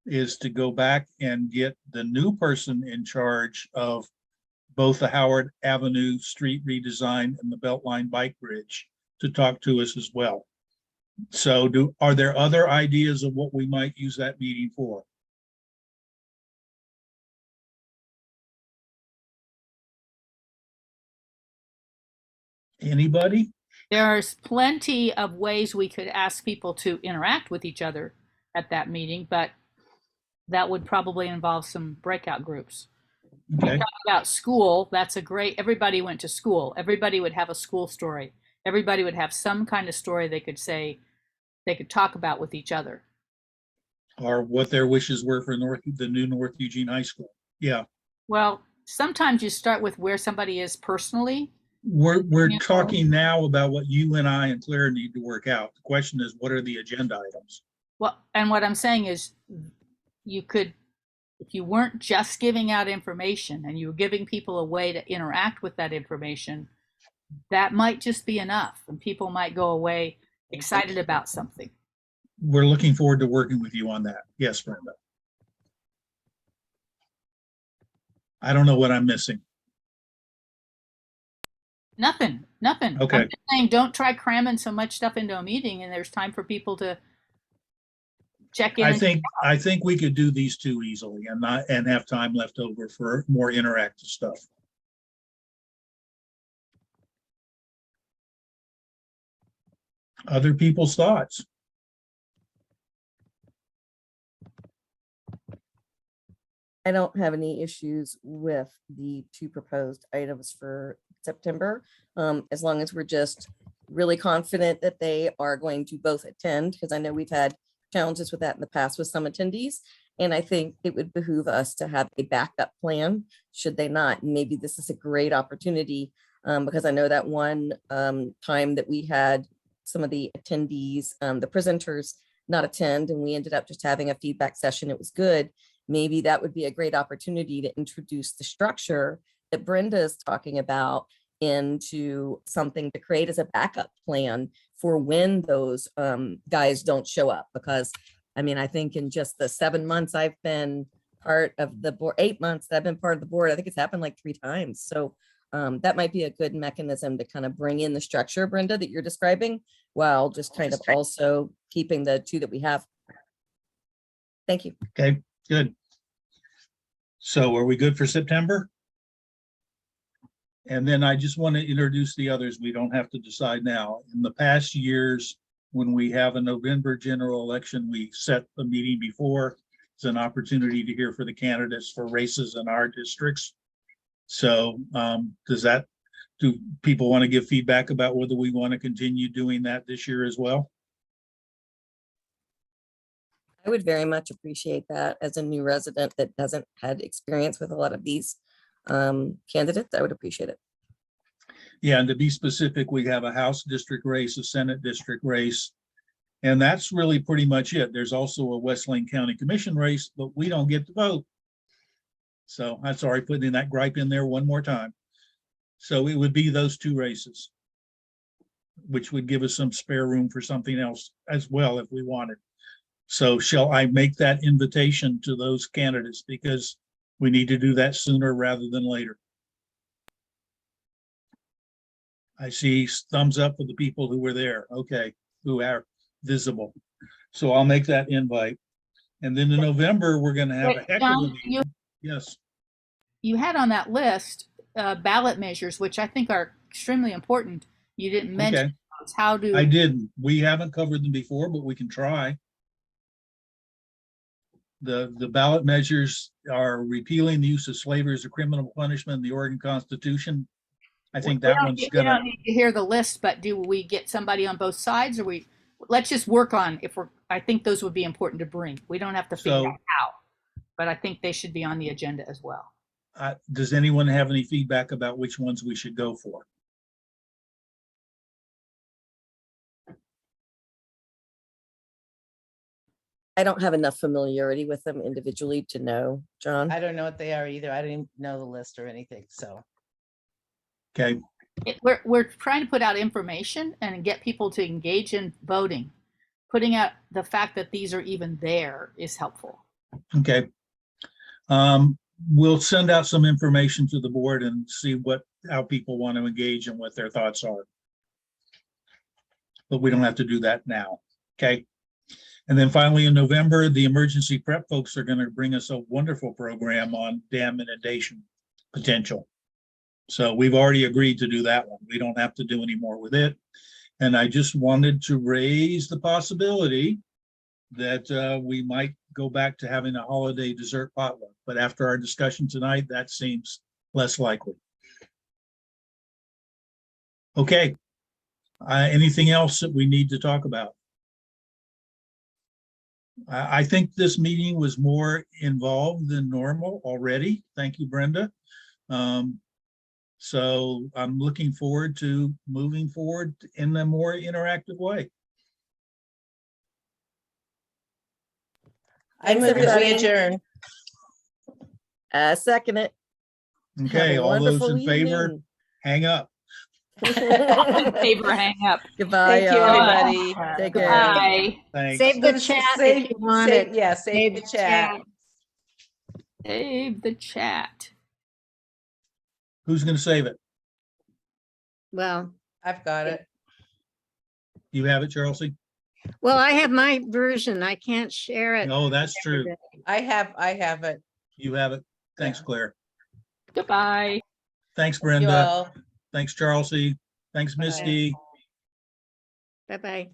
is to go back and get the new person in charge of both the Howard Avenue street redesign and the Beltline Bike Bridge to talk to us as well. So are there other ideas of what we might use that meeting for? Anybody? There's plenty of ways we could ask people to interact with each other at that meeting, but that would probably involve some breakout groups. Okay, About school, that's a great, everybody went to school. Everybody would have a school story. Everybody would have some kind of story they could say, they could talk about with each other. or what their wishes were for the new North Eugene High School. Yeah, Well, sometimes you start with where somebody is personally. we're Yeah. talking now about what you and I and Claire need to work out. The question is, what are the agenda items? Well, and what I'm saying is you could, if you weren't just giving out information and you were giving people a way to interact with that information, that might just be enough and people might go away excited about something. We're looking forward to working with you on that. Yes, Brenda. I don't know what I'm missing. Nothing. Okay. I'm just saying, don't try cramming so much stuff into a meeting and there's time for people to check in. I think we could do these two easily and have time left over for more interactive stuff. Other people's thoughts? I don't have any issues with the two proposed items for September, as long as we're just really confident that they are going to both attend, because I know we've had challenges with that in the past with some attendees. And I think it would behoove us to have a backup plan should they not. Maybe this is a great opportunity, because I know that one time that we had some of the attendees, the presenters not attend, and we ended up just having a feedback session. It was good. Maybe that would be a great opportunity to introduce the structure that Brenda is talking about into something to create as a backup plan for when those guys don't show up. Because I mean, I think in just the 7 months I've been part of the board, 8 months that I've been part of the board, I think it's happened like 3 times. So that might be a good mechanism to kind of bring in the structure, Brenda, that you're describing, while just kind of also keeping the two that we have. Thank you. Okay, good. So are we good for September? And then I just want to introduce the others. We don't have to decide now. In the past years, when we have a November general election, we set the meeting before. It's an opportunity to hear for the candidates for races in our districts. So do people want to give feedback about whether we want to continue doing that this year as well? I would very much appreciate that as a new resident that hasn't had experience with a lot of these candidates. I would appreciate it. Yeah, and to be specific, we have a House district race, a Senate district race, and that's really pretty much it. There's also a West Lane County Commission race, but we don't get to vote. So I'm sorry, putting that gripe in there one more time. So it would be those 2 races. which would give us some spare room for something else as well if we wanted. So shall I make that invitation to those candidates, because we need to do that sooner rather than later? I see thumbs up for the people who were there. Okay, who are visible. So I'll make that invite. And then in November, we're gonna have a Wait, heck of a John, meeting. Yes, you had on that list ballot measures, which I think are extremely important. You didn't mention okay. those. How do I didn't. We haven't covered them before, but we can try. The ballot measures are repealing the use of slavery as a criminal punishment in the Oregon Constitution. I think that one's we gonna, don't need to hear the list, but do we get somebody on both sides, or let's just work on if we're, I think those would be important to bring. We don't have to figure So- out how, but I think they should be on the agenda as well. does anyone have any feedback about which ones we should go for? I don't have enough familiarity with them individually to know, John. I don't know what they are either. I didn't even know the list or anything, so. Okay, We're trying to put out information and get people to engage in voting. Putting out the fact that these are even there is helpful. okay. We'll send out some information to the board and see how people want to engage and what their thoughts are. But we don't have to do that now, okay? And then finally, in November, the emergency prep folks are going to bring us a wonderful program on dam inundation potential. So we've already agreed to do that one. We don't have to do any more with it. And I just wanted to raise the possibility that we might go back to having a holiday dessert potluck. But after our discussion tonight, that seems less likely. Okay. Anything else that we need to talk about? I think this meeting was more involved than normal already. Thank you, Brenda. So I'm looking forward to moving forward in a more interactive way. I Thanks, move that we everybody. adjourn. Second it. Have Okay, a all those wonderful in favor, evening. hang up. Favor, hang up. Goodbye, Thank you, y'all. everybody. Take care. Bye. Thanks. Save the chat if you want it. Yeah, save the chat. Save the chat. Who's gonna save it? Well, I've got it. You have it, Chelsea? well, I have my version. I can't share it. No, that's true. I have it. You have it. Thanks, Claire. Goodbye. Thanks, You Brenda. all. Thanks, Chelsea. Thanks, Bye. Misty. Bye-bye.